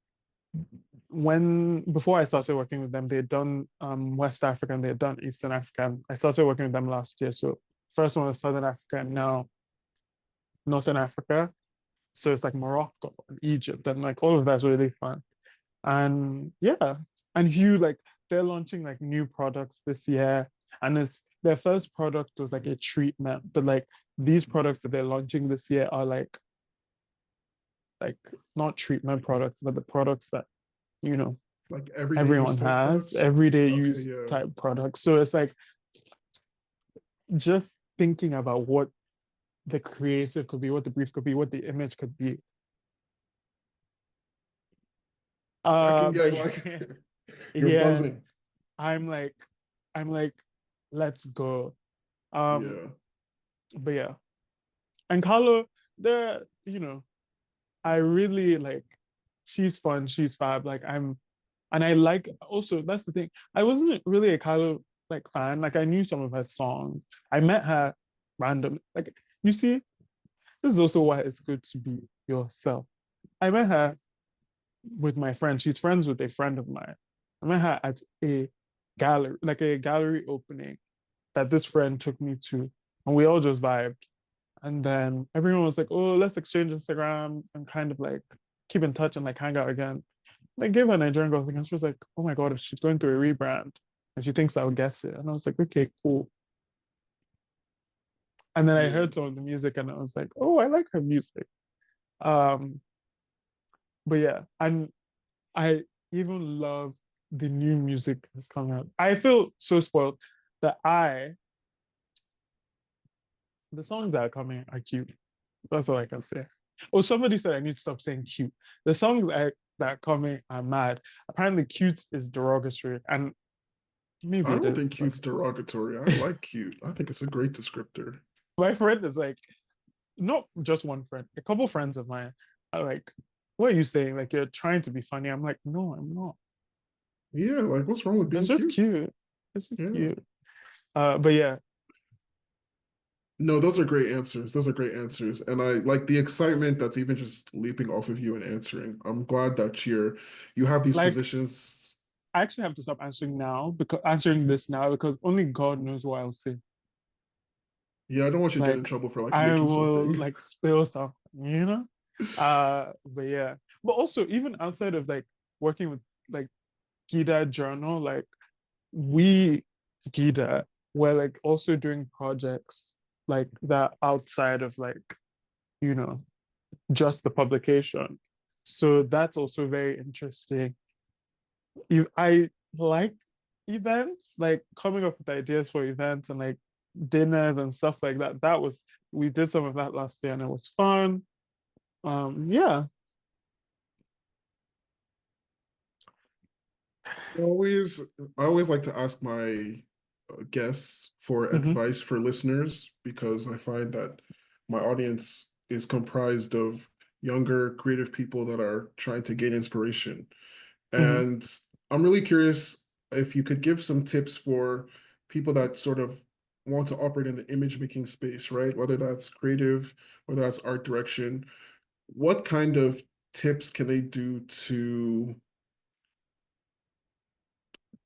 Speaker 2: when before I started working with them, they had done West Africa and they had done Eastern Africa. I started working with them last year. So first one was Southern Africa and now Northern Africa. So it's like Morocco and Egypt and like all of that's really fun. And yeah. And Hugh, like they're launching like new products this year. And it's their first product was like a treatment, but like these products that they're launching this year are like not treatment products, but the products that you know
Speaker 1: Like everyday use
Speaker 2: everyone
Speaker 1: type
Speaker 2: has
Speaker 1: products.
Speaker 2: everyday
Speaker 1: Okay,
Speaker 2: use
Speaker 1: yeah.
Speaker 2: type products. So it's like just thinking about what the creative could be, what the brief could be, what the image could be.
Speaker 1: I can
Speaker 2: But
Speaker 1: get like
Speaker 2: yeah,
Speaker 1: you're
Speaker 2: yeah,
Speaker 1: buzzing.
Speaker 2: I'm like, I'm like, let's go. Um,
Speaker 1: Yeah.
Speaker 2: but yeah, and Carlo, the I really like. She's fun. She's fab. Like and I like also that's the thing. I wasn't really a Kylo like fan. Like I knew some of her songs. I met her random. Like you see, this is also why it's good to be yourself. I met her with my friend. She's friends with a friend of mine. I met her at a gallery, like a gallery opening that this friend took me to, and we all just vibed. And then everyone was like, "Oh, let's exchange Instagram and kind of like keep in touch and like hang out again." And I gave her a Nigerian girl thing, and she was like, "Oh my god, if she's going through a rebrand and she thinks I'll guess it," and I was like, "Okay, cool." And then I
Speaker 1: Yeah.
Speaker 2: heard some of the music, and I was like, "Oh, I like her music." Um, but yeah, and I even love the new music that's coming out. I feel so spoiled that the songs that are coming are cute. That's all I can say. Oh, somebody said I need to stop saying cute. The that are coming are mad. Apparently, cute is derogatory, and maybe
Speaker 1: I
Speaker 2: it
Speaker 1: don't
Speaker 2: is.
Speaker 1: think
Speaker 2: But
Speaker 1: cute's derogatory. I like cute. I think it's a great descriptor.
Speaker 2: my friend is like, not just one friend, a couple friends of mine are like, "What are you saying? Like you're trying to be funny?" I'm like, "No, I'm not.
Speaker 1: Yeah, like what's wrong with
Speaker 2: It's
Speaker 1: being
Speaker 2: just
Speaker 1: cute?
Speaker 2: cute. It's just
Speaker 1: Yeah.
Speaker 2: cute." But yeah,
Speaker 1: No, those are great answers. Those are great answers. And I like the excitement that's even just leaping off of you and answering. I'm glad that you have these
Speaker 2: Like,
Speaker 1: positions.
Speaker 2: I actually have to stop answering now because answering this now because only God knows what I'll say.
Speaker 1: Yeah, I don't want you to get in
Speaker 2: Like,
Speaker 1: trouble for like
Speaker 2: I
Speaker 1: making
Speaker 2: will
Speaker 1: something.
Speaker 2: like spill something, you know? But yeah. But also even outside of like working with like Gita Journal, like we Gita were like also doing projects like that outside of like, you know, just the publication. So that's also very interesting. I like events, like coming up with ideas for events and like dinners and stuff like that. We did some of that last year and it was fun. Yeah.
Speaker 1: I always, I always like to ask my guests for
Speaker 2: Hmm.
Speaker 1: advice for listeners because I find that my audience is comprised of younger, creative people that are trying to gain inspiration.
Speaker 2: Hmm.
Speaker 1: And I'm really curious if you could give some tips for people that sort of want to operate in the image making space, right? Whether that's creative, whether that's art direction, what kind of tips can they do to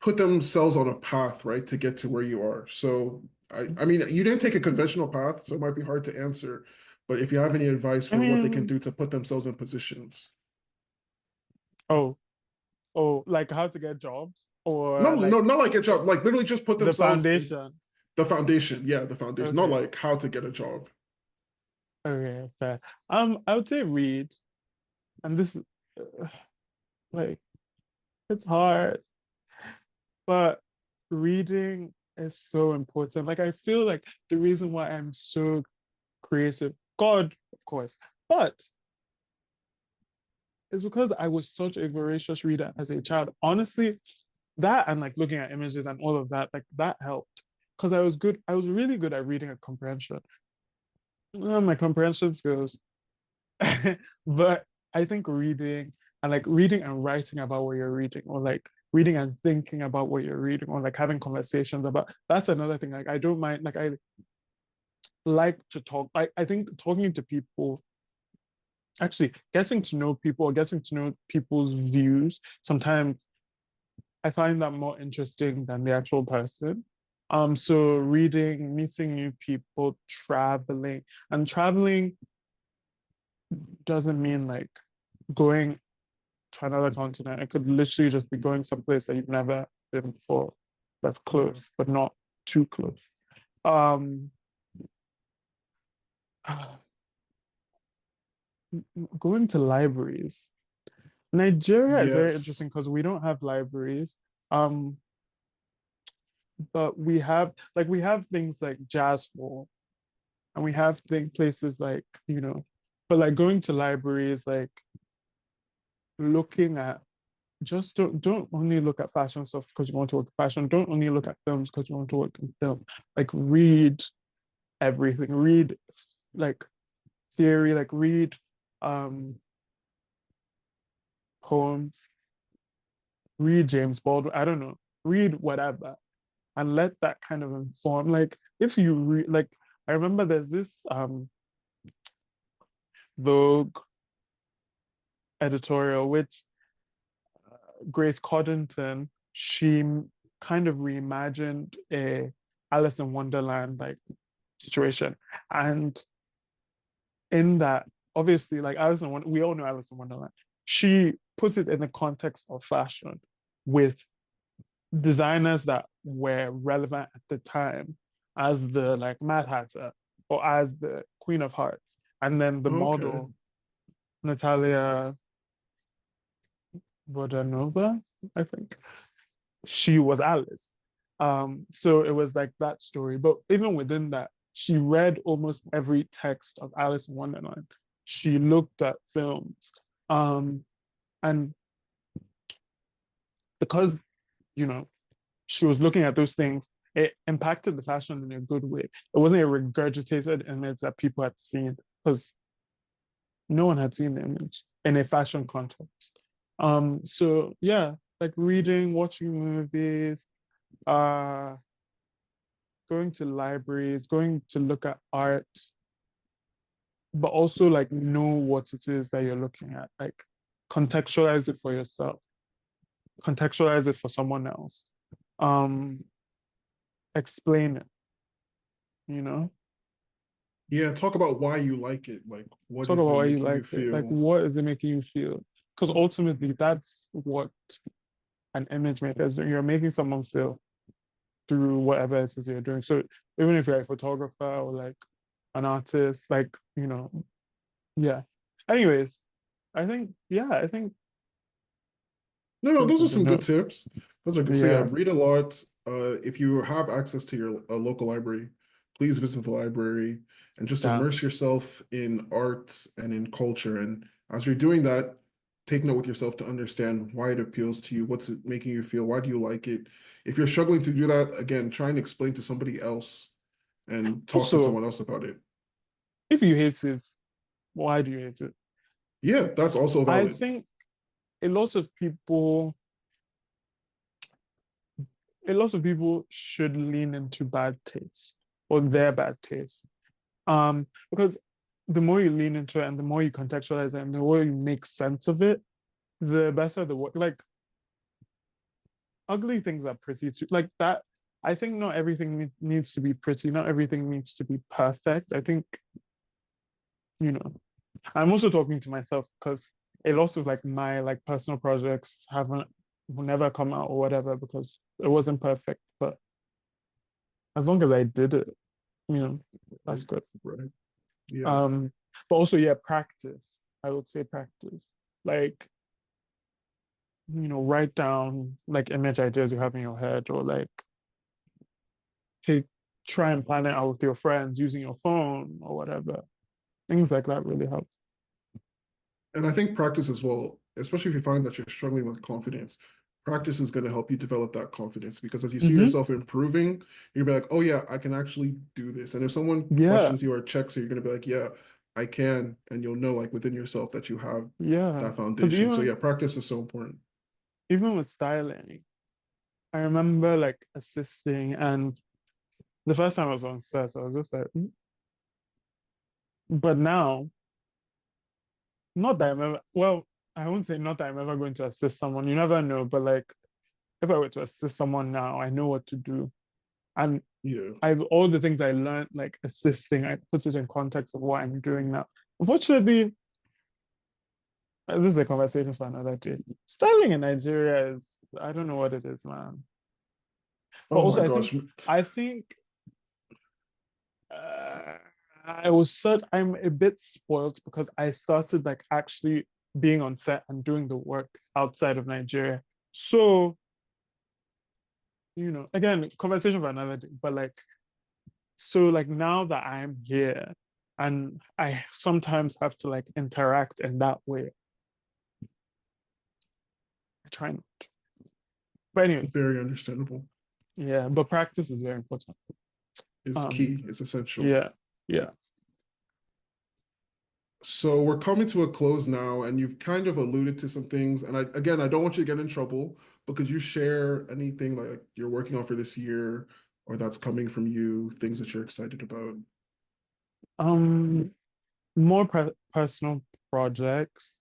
Speaker 1: put themselves on a path, right, to get to where you are? So, I mean, you didn't take a conventional path, so it might be hard to answer. But if you have any advice
Speaker 2: I
Speaker 1: for what they can
Speaker 2: mean,
Speaker 1: do to put themselves in positions,
Speaker 2: oh, oh, like how to get jobs
Speaker 1: no,
Speaker 2: or
Speaker 1: no,
Speaker 2: like
Speaker 1: not like a job, like literally just put
Speaker 2: the
Speaker 1: themselves in
Speaker 2: foundation.
Speaker 1: the foundation. Yeah, the foundation, not
Speaker 2: Okay.
Speaker 1: like how to get a job.
Speaker 2: Okay, fair. I would say read, and this uh, like it's hard, but reading is so important. Like I feel like the reason why I'm so creative, God, of course, but it's because I was such a voracious reader as a child. Honestly, that and like looking at images and all of that, like that helped. Because I was good, I was really good at reading and comprehension. My comprehension skills. But I think reading and like reading and writing about what you're reading, or like reading and thinking about what you're reading, or like having conversations about that's another thing. Like I don't mind, like I like to talk. I think talking to people, actually getting to know people or getting to know people's views, sometimes I find that more interesting than the actual person. So reading, meeting new people, traveling, and traveling doesn't mean like going to another continent. It could literally just be going someplace that you've never been before. That's close, but not too close. Um, going to libraries. Nigeria is very
Speaker 1: Yes.
Speaker 2: interesting because we don't have libraries. Um, but we have things like jazz hall and we have places like, but like going to libraries, like looking at just don't only look at fashion stuff because you want to work in fashion. Don't only look at films because you want to work in film. Like read everything. Read like theory, like read um poems, read James Baldwin. I don't know. Read whatever and let that kind of inform. Like if you read like I remember there's this Vogue editorial which Grace Coddington, she kind of reimagined a Alice in Wonderland like situation. And in that, obviously, like we all know Alice in Wonderland. She puts it in the context of fashion with designers that were relevant at the time as the like Mad Hatter or as the Queen of Hearts. And then the
Speaker 1: Okay.
Speaker 2: model, Natalia Vodanova, I think. She was Alice. So it was like that story. But even within that, she read almost every text of Alice in Wonderland. She looked at films. And because, you know, she was looking at those things, it impacted the fashion in a good way. It wasn't a regurgitated image that people had seen because no one had seen the image in a fashion context. So yeah, like reading, watching movies, uh going to libraries, going to look at art, but also like know what it is that you're looking at. Like contextualize it for yourself, contextualize it for someone else. Um, explain it, you know?
Speaker 1: Yeah, talk about why you like it. Like, what
Speaker 2: Talk
Speaker 1: is
Speaker 2: about
Speaker 1: it
Speaker 2: why you
Speaker 1: making you
Speaker 2: like it. Like
Speaker 1: feel?
Speaker 2: what is it making you feel? Because ultimately that's what an image maker is. You're making someone feel through whatever it is you're doing. So even if you're a photographer or like an artist, like, yeah. Anyways, I think
Speaker 1: No, no,
Speaker 2: those
Speaker 1: those
Speaker 2: are
Speaker 1: are
Speaker 2: the
Speaker 1: some good
Speaker 2: notes.
Speaker 1: tips. Those are good. So yeah,
Speaker 2: Yeah,
Speaker 1: read a lot. If you have access to your local library, please visit the library and just
Speaker 2: damn.
Speaker 1: immerse yourself in art and in culture. And as you're doing that, take note with yourself to understand why it appeals to you. What's it making you feel? Why do you like it? If you're struggling to do that, again, try and explain to somebody else and talk to
Speaker 2: Also,
Speaker 1: someone else about it.
Speaker 2: if you hate it, why do you hate it?
Speaker 1: Yeah, that's also
Speaker 2: I
Speaker 1: valid.
Speaker 2: think a lot of people, a lot of people should lean into bad taste or their bad taste. Because the more you lean into it and the more you contextualize it and the more you make sense of it, the better the work. Like ugly things are pretty too. Like that. I think not everything needs to be pretty. Not everything needs to be perfect. I think you know. I'm also talking to myself because a lot of like my like personal projects haven't will never come out or whatever because it wasn't perfect. But as long as I did it, you know,
Speaker 1: Right.
Speaker 2: that's good.
Speaker 1: Right. Yeah.
Speaker 2: Um, but also yeah, practice. I would say practice. Like, write down like image ideas you have in your head or like take try and plan it out with your friends using your phone or whatever. Things like that really help.
Speaker 1: And I think practice as well, especially if you find that you're struggling with confidence, practice is going to help you develop that confidence because as you see
Speaker 2: Hmm.
Speaker 1: yourself improving, you're gonna be like, oh yeah, I can actually do this. And if someone
Speaker 2: Yeah,
Speaker 1: questions you or checks you, you're gonna be like, yeah, I can. And you'll know like within yourself that you have
Speaker 2: yeah.
Speaker 1: that
Speaker 2: Because
Speaker 1: foundation. So
Speaker 2: even
Speaker 1: yeah, practice is so important.
Speaker 2: even with styling, I remember like assisting, and the first time I was on set, I was just like, "Mm." But now, not that I'm ever, well, I won't say not that I'm ever going to assist someone. You never know. But like, if I were to assist someone now, I know what to do. And
Speaker 1: Yeah.
Speaker 2: I've all the things I learned, like assisting, I put it in context of what I'm doing now. Unfortunately, this is a conversation for another day. Styling in Nigeria is, I don't know what it is, man. But
Speaker 1: Oh my
Speaker 2: also,
Speaker 1: gosh.
Speaker 2: I think uh, I'm a bit spoiled because I started like actually being on set and doing the work outside of Nigeria. So, again, conversation for another day, but like, so like now that I'm here and I sometimes have to like interact in that way, I try not to. But anyways,
Speaker 1: Very understandable.
Speaker 2: yeah, but practice is very important.
Speaker 1: Is
Speaker 2: Um,
Speaker 1: key, is essential.
Speaker 2: yeah, yeah.
Speaker 1: So we're coming to a close now, and you've kind of alluded to some things. And I don't want you to get in trouble, but could you share anything like you're working on for this year or that's coming from you, things that you're excited about?
Speaker 2: Um, more personal projects.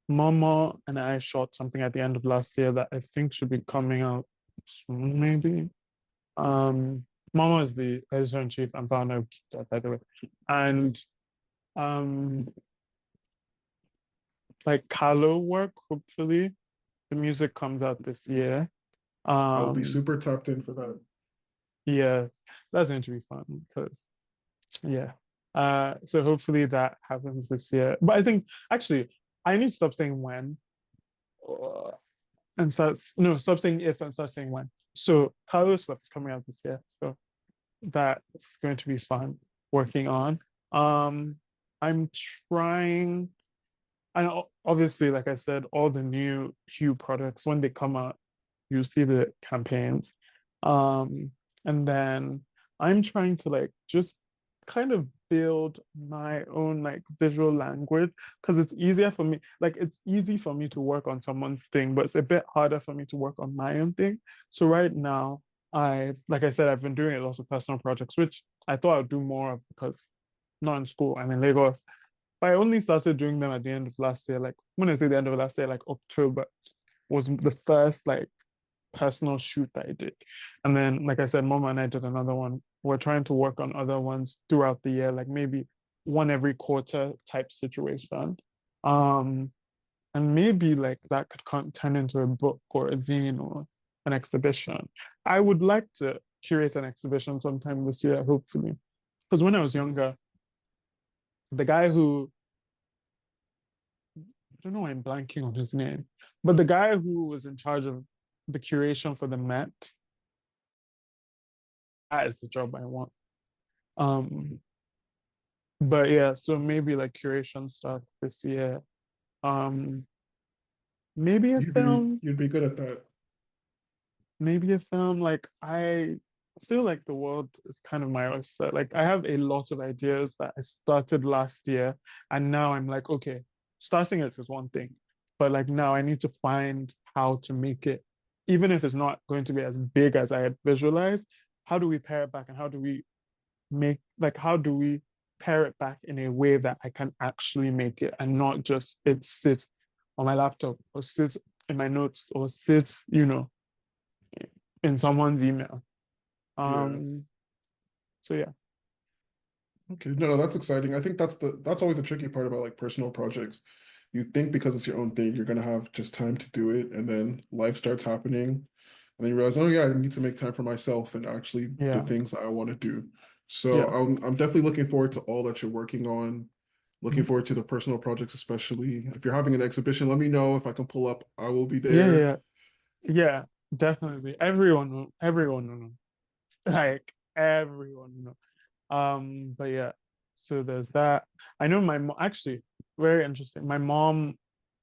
Speaker 2: Mama and I shot something at the end of last year that I think should be coming out soon, maybe. Um, Mama is the editor in chief and founder of Keep That, by the way. And um, like Kalo work, hopefully. The music comes out this year.
Speaker 1: I'll be
Speaker 2: Um,
Speaker 1: super tapped in for that.
Speaker 2: yeah, that's going to be fun because yeah. So hopefully that happens this year. But I think actually I need to stop saying when uh, and stop saying if and start saying when. So Carlos stuff is coming out this year. So that's going to be fun working on. Um, I'm trying, and obviously, like I said, all the new Hue products when they come out, you see the campaigns. Um, and then I'm trying to like just kind of build my own like visual language because it's easier for me. Like it's easy for me to work on someone's thing, but it's a bit harder for me to work on my own thing. So right now, like I said, I've been doing lots of personal projects, which I thought I'd do more of because not in school. I'm in Lagos. But I only started doing them at the end of last year. Like when I say the end of last year, like October was the first like personal shoot that I did. And then, like I said, Mama and I did another one. We're trying to work on other ones throughout the year, like maybe one every quarter type situation. Um, and maybe like that could turn into a book or a zine or an exhibition. I would like to curate an exhibition sometime this year, hopefully. Because when I was younger, the guy who I don't know why I'm blanking on his name, but the guy who was in charge of the curation for the Met, that is the job I want. Um, but yeah, so maybe like curation stuff this year. Um, maybe a film,
Speaker 1: You'd be good at that.
Speaker 2: maybe a film. Like I feel like the world is kind of my oyster. Like I have a lot of ideas that I started last year, and now I'm like, okay, starting it is one thing, but like now I need to find how to make it, even if it's not going to be as big as I had visualized. How do we pare it back, and how do we how do we pare it back in a way that I can actually make it and not just it sit on my laptop or sit in my notes or sit, in someone's email.
Speaker 1: Yeah.
Speaker 2: Um, so yeah.
Speaker 1: Okay. No, that's exciting. I think that's always the tricky part about like personal projects. You think because it's your own thing, you're gonna have just time to do it, and then life starts happening, and then you realize, oh yeah, I need to make time for myself and actually the
Speaker 2: Yeah.
Speaker 1: things I want to do. So
Speaker 2: Yeah.
Speaker 1: I'm definitely looking forward to all that you're working on. Looking
Speaker 2: Mhm.
Speaker 1: forward to the personal projects, especially. If you're having an exhibition, let me know if I can pull up. I will be
Speaker 2: Yeah,
Speaker 1: there.
Speaker 2: yeah, yeah, definitely. Everyone will know. Like everyone will know. But yeah, so there's that. I know my mom actually very interesting. My mom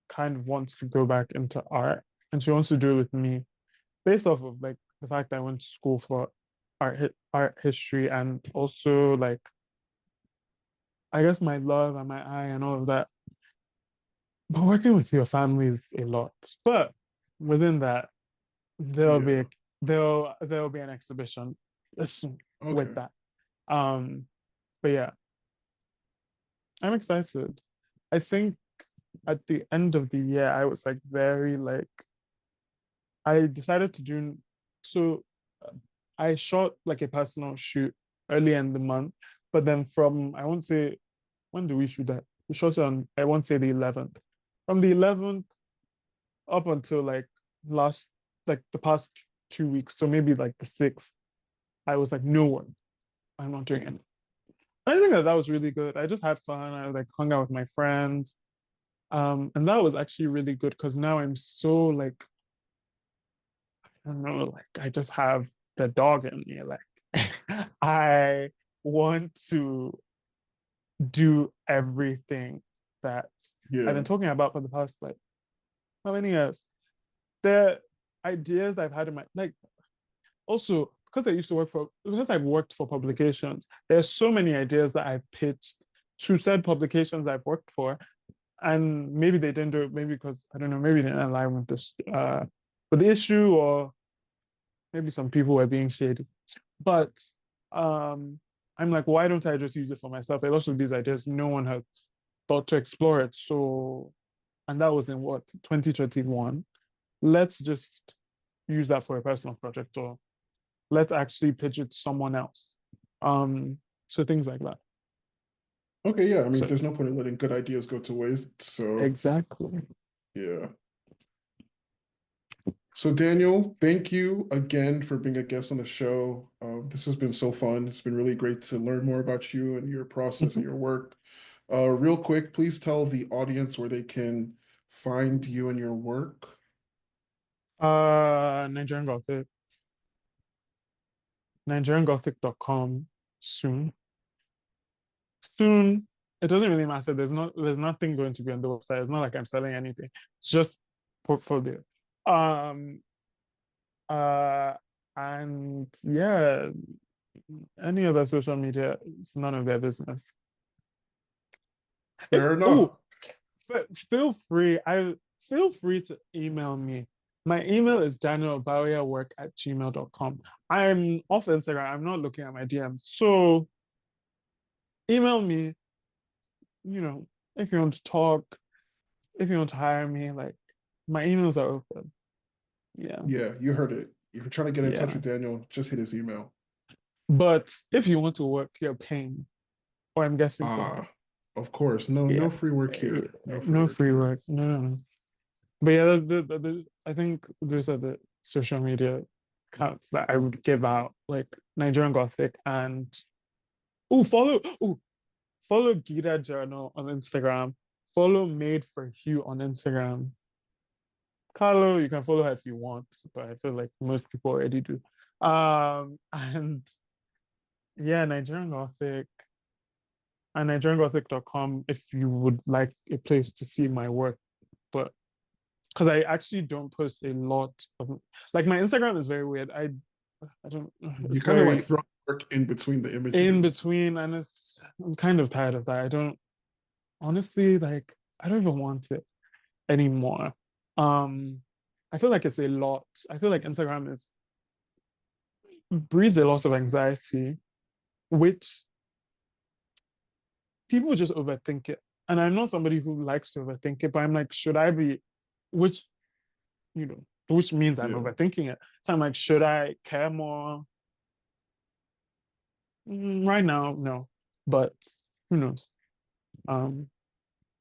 Speaker 2: kind of wants to go back into art and she wants to do it with me based off of like the fact that I went to school for art history and also like I guess my love and my eye and all of that. But working with your family is a lot. But within that, there'll be
Speaker 1: Yeah.
Speaker 2: a, there'll be an exhibition soon with
Speaker 1: Okay.
Speaker 2: that. Um, but yeah, I'm excited. I think at the end of the year, I was like very like I decided to do so. uh, I shot like a personal shoot early in the month, but then from I won't say when do we shoot that? We shot it on I won't say the 11th. From the 11th up until last like the past 2 weeks, so maybe like the 6th, I was like, no one, I'm not doing it. I think that was really good. I just had fun. I like hung out with my friends. And that was actually really good because now I'm so like I don't know, like I just have the dog in me. Like I want to do everything that I've been
Speaker 1: Yeah.
Speaker 2: talking about for the past like how many years? The ideas I've had in my like also because I've worked for publications, there's so many ideas that I've pitched to said publications I've worked for, and maybe they didn't do it, maybe because I don't know, maybe they didn't align with the issue, or maybe some people were being shady. But um, I'm like, why don't I just use it for myself? A lot of these ideas, no one had thought to explore it. So, and that was in what 2021. Let's just use that for a personal project, or let's actually pitch it to someone else. So things like that.
Speaker 1: Okay, yeah. I mean,
Speaker 2: So
Speaker 1: there's no point in letting good ideas go to waste. So,
Speaker 2: exactly.
Speaker 1: yeah. So, Daniel, thank you again for being a guest on the show. This has been so fun. It's been really great to learn more about you and your process and
Speaker 2: Mhm.
Speaker 1: your work. Real quick, please tell the audience where they can find you and your work.
Speaker 2: Nigerian Gothic, NigerianGothic.com soon. Soon. It doesn't really matter. There's nothing going to be on the website. It's not like I'm selling anything. It's just portfolio. Um uh and yeah, any other social media, it's none of their business. If
Speaker 1: Fair
Speaker 2: oh
Speaker 1: enough.
Speaker 2: feel free to email me My email is daniel@obaweyawork@gmail.com. I'm off Instagram. I'm not looking at my DMs. So email me, if you want to talk, if you want to hire me, like my emails are open. Yeah.
Speaker 1: Yeah, you heard it. If you're trying to get in touch
Speaker 2: Yeah.
Speaker 1: with Daniel, just hit his email.
Speaker 2: But if you want to work, you're paying. Or I'm guessing so.
Speaker 1: Ah, of course. No,
Speaker 2: Yeah.
Speaker 1: no free work here. No free
Speaker 2: No
Speaker 1: work
Speaker 2: free
Speaker 1: here.
Speaker 2: work. No, no, no. But yeah, I think those are the social media accounts that I would give out, like Nigerian Gothic and follow Gita Journal on Instagram. Follow Made for Hugh on Instagram. Carlo, you can follow her if you want, but I feel like most people already do. And yeah, Nigerian Gothic and NigerianGothic.com if you would like a place to see my work. But because I actually don't post a lot of, like, my Instagram is very weird. I don't,
Speaker 1: You
Speaker 2: it's
Speaker 1: kind of like
Speaker 2: very
Speaker 1: throw work in between the
Speaker 2: in
Speaker 1: images.
Speaker 2: between, and I'm kind of tired of that. I don't honestly, like, I don't even want it anymore. Um, I feel like it's a lot. I feel like Instagram is breeds a lot of anxiety, which people just overthink it. And I'm not somebody who likes to overthink it, but I'm like, should I be, which, which means I'm
Speaker 1: Yeah.
Speaker 2: overthinking it. So I'm like, should I care more? Right now, no. But who knows? Um,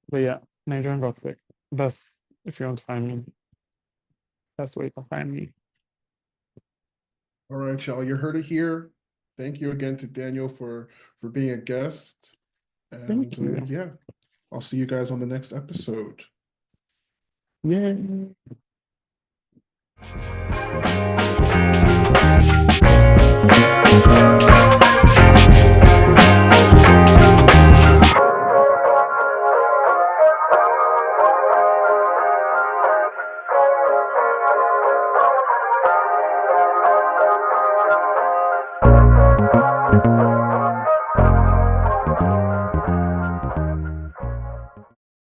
Speaker 2: but yeah, Nigerian Gothic. That's if you want to find me, that's where you can find me.
Speaker 1: All right, y'all. You heard it here. Thank you again to Daniel for being a guest. And
Speaker 2: Thank you.
Speaker 1: yeah, I'll see you guys on the next episode.
Speaker 2: Yeah.